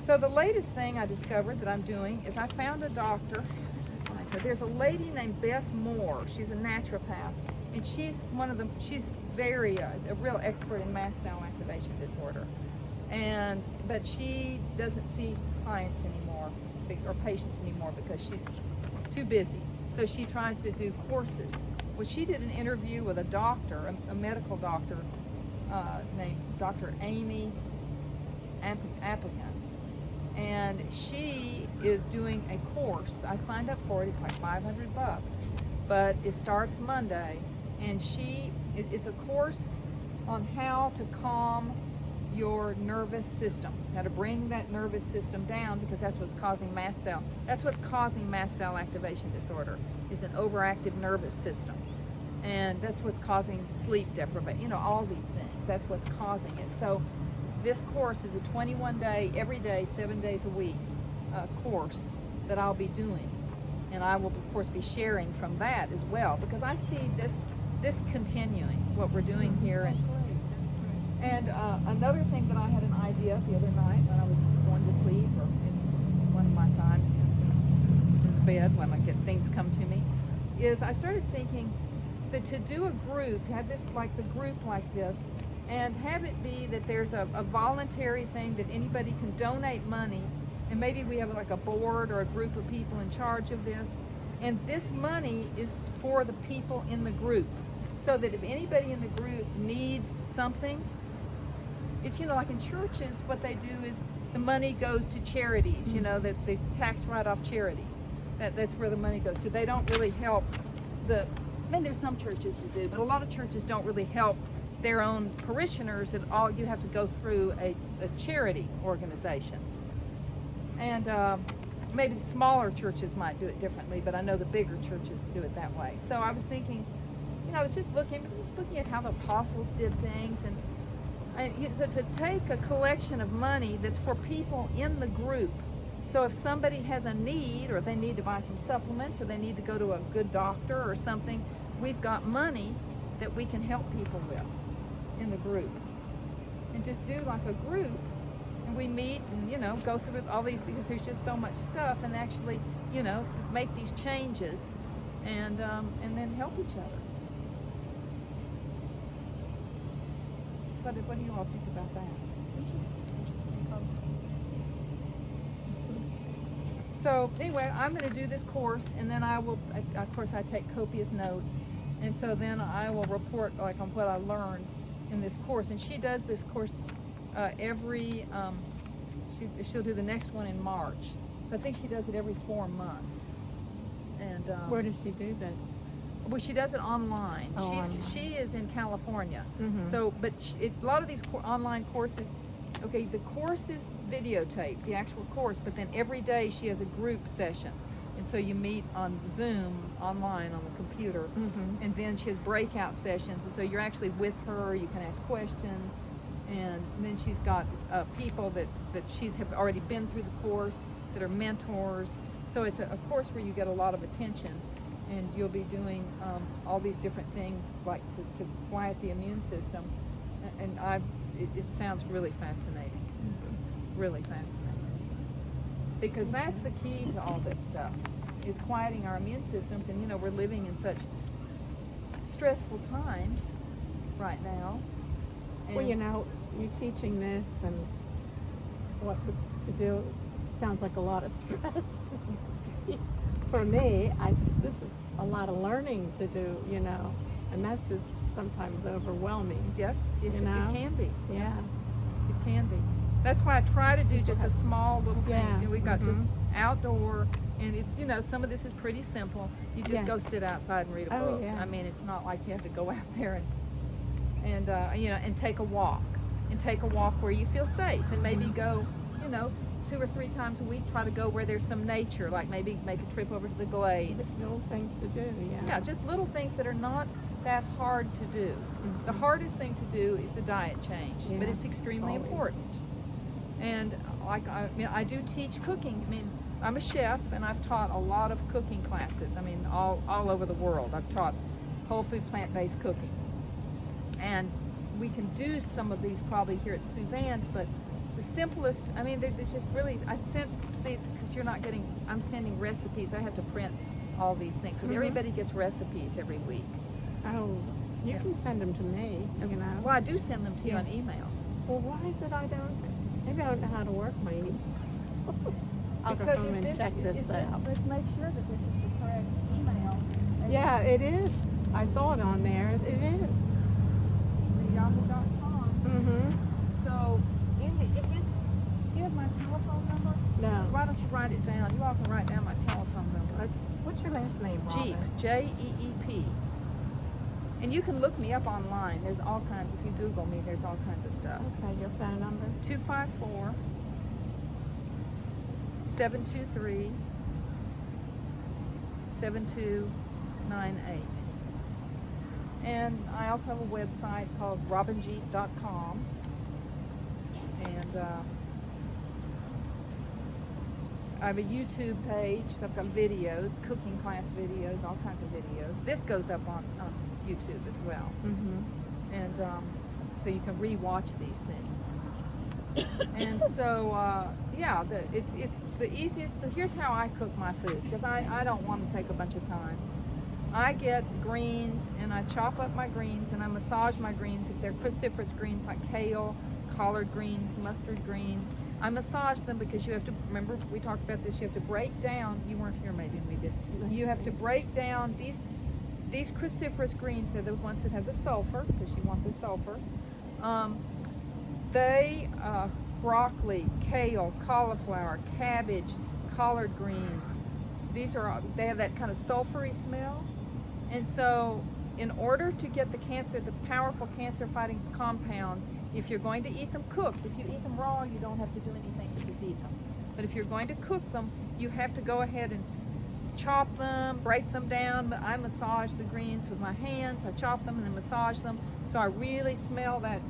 So the latest thing I discovered that I'm doing is I found a doctor. There's a lady named Beth Moore. She's a naturopath, and she's very a real expert in mast cell activation disorder. But she doesn't see clients anymore or patients anymore because she's too busy. So she tries to do courses. Well, she did an interview with a doctor, a medical doctor named Dr. Amy Appian. And she is doing a course. I signed up for it. It's like $500, but it starts Monday. And it's a course on how to calm your nervous system, how to bring that nervous system down, because that's what's causing mast cell activation disorder, is an overactive nervous system. And that's what's causing sleep deprivation, you know, all these things. That's what's causing it. So this course is a 21-day, every day, 7 days a week course that I'll be doing. and I will of course be sharing from that as well, because I see this continuing, what we're doing here. Oh, great. That's great. And another thing that I had an idea the other night when I was going to sleep, or in one of my times in the bed when I get things come to me, is I started thinking that to do a group, have this like the group like this, and have it be that there's a voluntary thing that anybody can donate money, and maybe we have like a board or a group of people in charge of this, and this money is for the people in the group, so that if anybody in the group needs something, it's, you know, like in churches, what they do is the money goes to charities, you know, that these tax write-off charities. That's where the money goes to. They don't really help I mean, there's some churches that do, but a lot of churches don't really help their own parishioners at all. You have to go through a charity organization. And maybe smaller churches might do it differently, but I know the bigger churches do it that way. So I was thinking, you know, I was just looking at how the apostles did things, and so to take a collection of money that's for people in the group. So if somebody has a need, or they need to buy some supplements, or they need to go to a good doctor or something, we've got money that we can help people with in the group. And just do like a group, and we meet and, you know, go through all these, because there's just so much stuff, and actually, you know, make these changes and then help each other. What do you all think about that? Interesting concept. So anyway, I'm going to do this course, and then I will, of course, I take copious notes, and so then I will report like on what I learned in this course. And she does this course she'll do the next one in March. So I think she does it every 4 months. And Where does she do this? well, she does it online. Oh, online. She is in California. Mhm. So, but a lot of these online courses, okay, the course is videotaped, the actual course, but then every day she has a group session. And so you meet on Zoom online on the computer, and then she has breakout sessions, and so you're actually with her, you can ask questions, and then she's got people that she's have already been through the course that are mentors. So it's a course where you get a lot of attention, and you'll be doing all these different things like to quiet the immune system, and it sounds really fascinating, really fascinating. Because that's the key to all this stuff, is quieting our immune systems. And, you know, we're living in such stressful times right now. Well, you know, you teaching this and what to do sounds like a lot of stress. For me, this is a lot of learning to do, you know, and that's just sometimes overwhelming. Yes, you it know? can be. Yeah. Yes, it can be. That's why I try to do just a small little thing. Yeah. And we got just outdoor, and it's, you know, some of this is pretty simple. You just Yeah. go sit outside and read a Oh, book. yeah. I mean, it's not like you have to go out there and you know, and take a walk, where you feel safe, and maybe go, you know, 2 or 3 times a week. Try to go where there's some nature, like maybe make a trip over to the Glades. Little things to do, yeah. Yeah, just little things that are not that hard to do. The hardest thing to do is the diet change, but Yeah, it's extremely always. important. And like I do teach cooking. I mean, I'm a chef, and I've taught a lot of cooking classes. I mean, all over the world. I've taught whole food, plant-based cooking. And we can do some of these probably here at Suzanne's, but the simplest, I mean, there's just really, because you're not getting, I'm sending recipes. I have to print all these things, because everybody gets recipes every week. Oh, you Yeah. can send them to me, you know. Well, I do send them to you Yeah. on email. Well, why is it maybe I don't know how to work my email. I'll go Because home and check this out. let's make sure that this is the correct email. Yeah, it is. I saw it on there. It is. Yahoo.com. So, if you have my telephone number, No. why don't you write it down? You all can write down my telephone number. What's your last name, Jeep, Robin? Jeep. And you can look me up online. There's all kinds, if you Google me, there's all kinds of stuff. Okay, your phone number? 254-723-7298. And I also have a website called robinjeep.com. And I have a YouTube page. So I've got videos, cooking class videos, all kinds of videos. This goes up on YouTube as well, and so you can re-watch these things. And so yeah, it's the easiest. Here's how I cook my food, because I don't want to take a bunch of time. I get greens and I chop up my greens and I massage my greens. If they're cruciferous greens like kale, collard greens, mustard greens, I massage them, because you have to, remember we talked about this, you have to break down, you weren't here maybe when we did, you have to break down these cruciferous greens. They're the ones that have the sulfur, because you want the sulfur. Broccoli, kale, cauliflower, cabbage, collard greens, they have that kind of sulfury smell. And so in order to get the powerful cancer-fighting compounds, if you're going to eat them cooked, if you eat them raw, you don't have to do anything but just eat them. But if you're going to cook them, you have to go ahead and chop them, break them down. I massage the greens with my hands. I chop them and then massage them. So I really smell that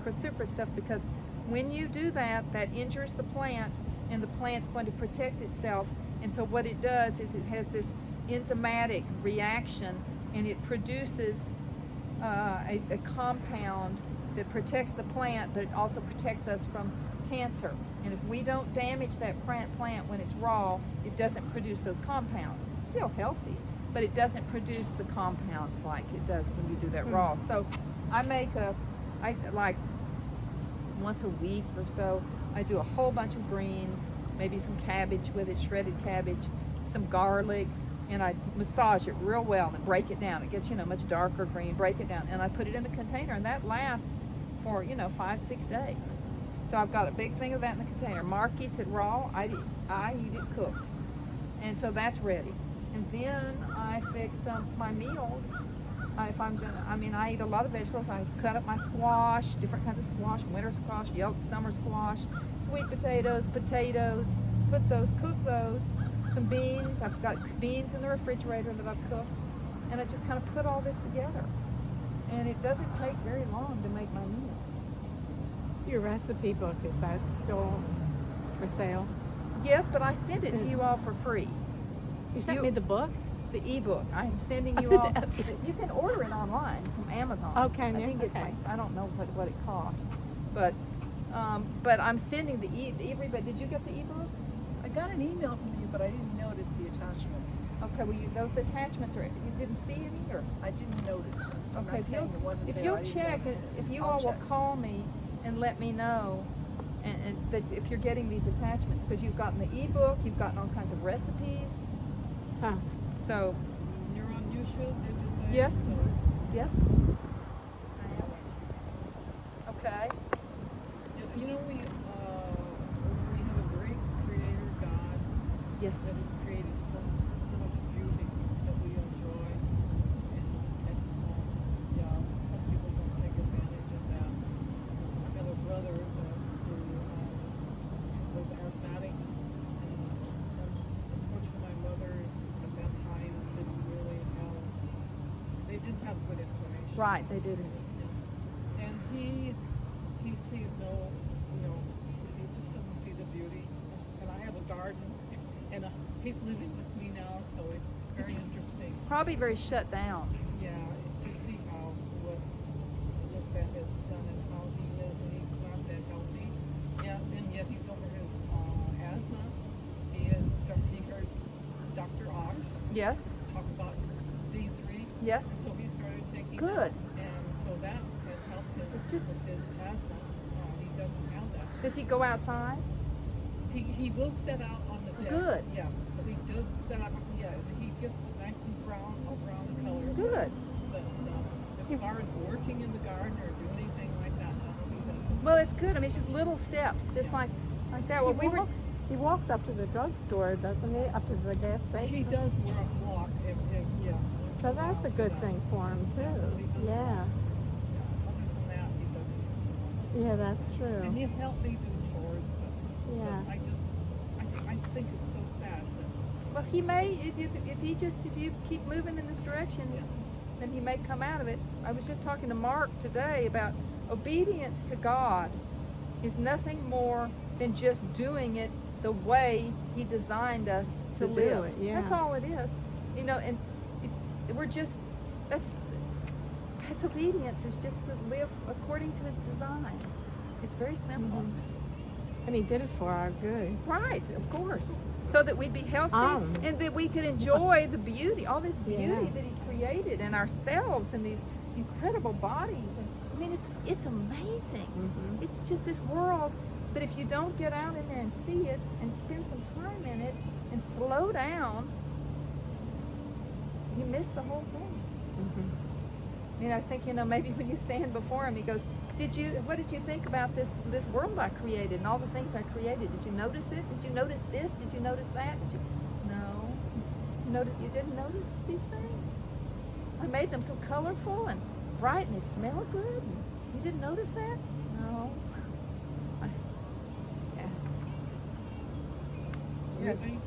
cruciferous stuff, because when you do that, that injures the plant, and the plant's going to protect itself. And so what it does is it has this enzymatic reaction, and it produces a compound that protects the plant, but it also protects us from cancer. And if we don't damage that plant when it's raw, it doesn't produce those compounds. It's still healthy, but it doesn't produce the compounds like it does when you do that raw. So I like once a week or so, I do a whole bunch of greens, maybe some cabbage with it, shredded cabbage, some garlic, and I massage it real well and break it down. It gets, much darker green, break it down, and I put it in a container, and that lasts for, 5-6 days. So I've got a big thing of that in the container. Mark eats it raw, I eat it cooked. And so that's ready. And then I fix my meals. If I'm gonna, I eat a lot of vegetables. I cut up my squash, different kinds of squash, winter squash, summer squash, sweet potatoes, cook those. Some beans. I've got beans in the refrigerator that I've cooked. And I just kind of put all this together. And it doesn't take very long to make my meals. Your recipe book, is that still for sale? Yes, but I send it to you all for free. You sent me the book? The ebook. I'm sending you all. You can order it online from Amazon. Okay, I think it's like, I don't know what it costs, but I'm sending everybody. Did you get the ebook? I got an email from you, but I didn't notice the attachments. Okay, well, those attachments you didn't see any, or? I didn't notice. I'm Okay, not saying it wasn't if there, you'll I didn't check, notice it. if you I'll all will check. call me and let me know, and that if you're getting these attachments, because you've gotten the ebook, you've gotten all kinds of recipes. Huh. So. You're on YouTube, did you say? Yes. Yes. Okay. You know, we have a great creator God Yes. that has created so much beauty that we enjoy. And yeah, some people don't take advantage of that. I have a brother who was asthmatic, and unfortunately my mother at that time they didn't have good information. Right, they didn't. And he sees he just doesn't see the beauty. And I have a garden, and he's living with me now, so it's very interesting. Probably very shut down. Yeah, to see what that has done and how he is, and he's not that healthy. Yeah, and yet he's over his asthma. He heard Dr. Ox Yes. talk about D3. Yes. And so he started taking Good. that, and so that has helped him It's just- with his asthma. He doesn't have that. Does he go outside? He will set out on the deck. Good. Yeah, so he does set out. Yeah, he gets nice and brown color. Good. But as far as working in the garden or doing anything like that, no, he doesn't. Well, it's good. It's just little steps, just like that. Well, He walks up to the drugstore, doesn't he? Up to the gas station? He does walk. Yes. So that's a good thing for him, Yeah, so he too. does Yeah. walk. Other than that, he doesn't too much. Yeah, that's And true. he'll help me do chores, but Yeah. I think it's so sad that Well, he may, if you keep moving in this direction, then he may come out of it. I was just talking to Mark today about obedience to God is nothing more than just doing it the way He designed us to To do live. it, yeah. That's all it is. You know, and we're just, that's obedience, is just to live according to His design. It's very simple. Mhm. And He did it for our good. Right, of course. So that we'd be healthy and that we could enjoy the beauty, all this beauty Yeah. that He created in ourselves and these incredible bodies. And I mean, it's amazing. Mhm. It's just this world. But if you don't get out in there and see it and spend some time in it and slow down, you miss the whole thing. Mhm. You know, I think, you know, maybe when you stand before Him, He goes, what did you think about this world I created and all the things I created? Did you notice it? Did you notice this? Did you notice that? No. You didn't notice these things? I made them so colorful and bright and they smell good. And you didn't notice that? No. Yeah. Yes. Thank you.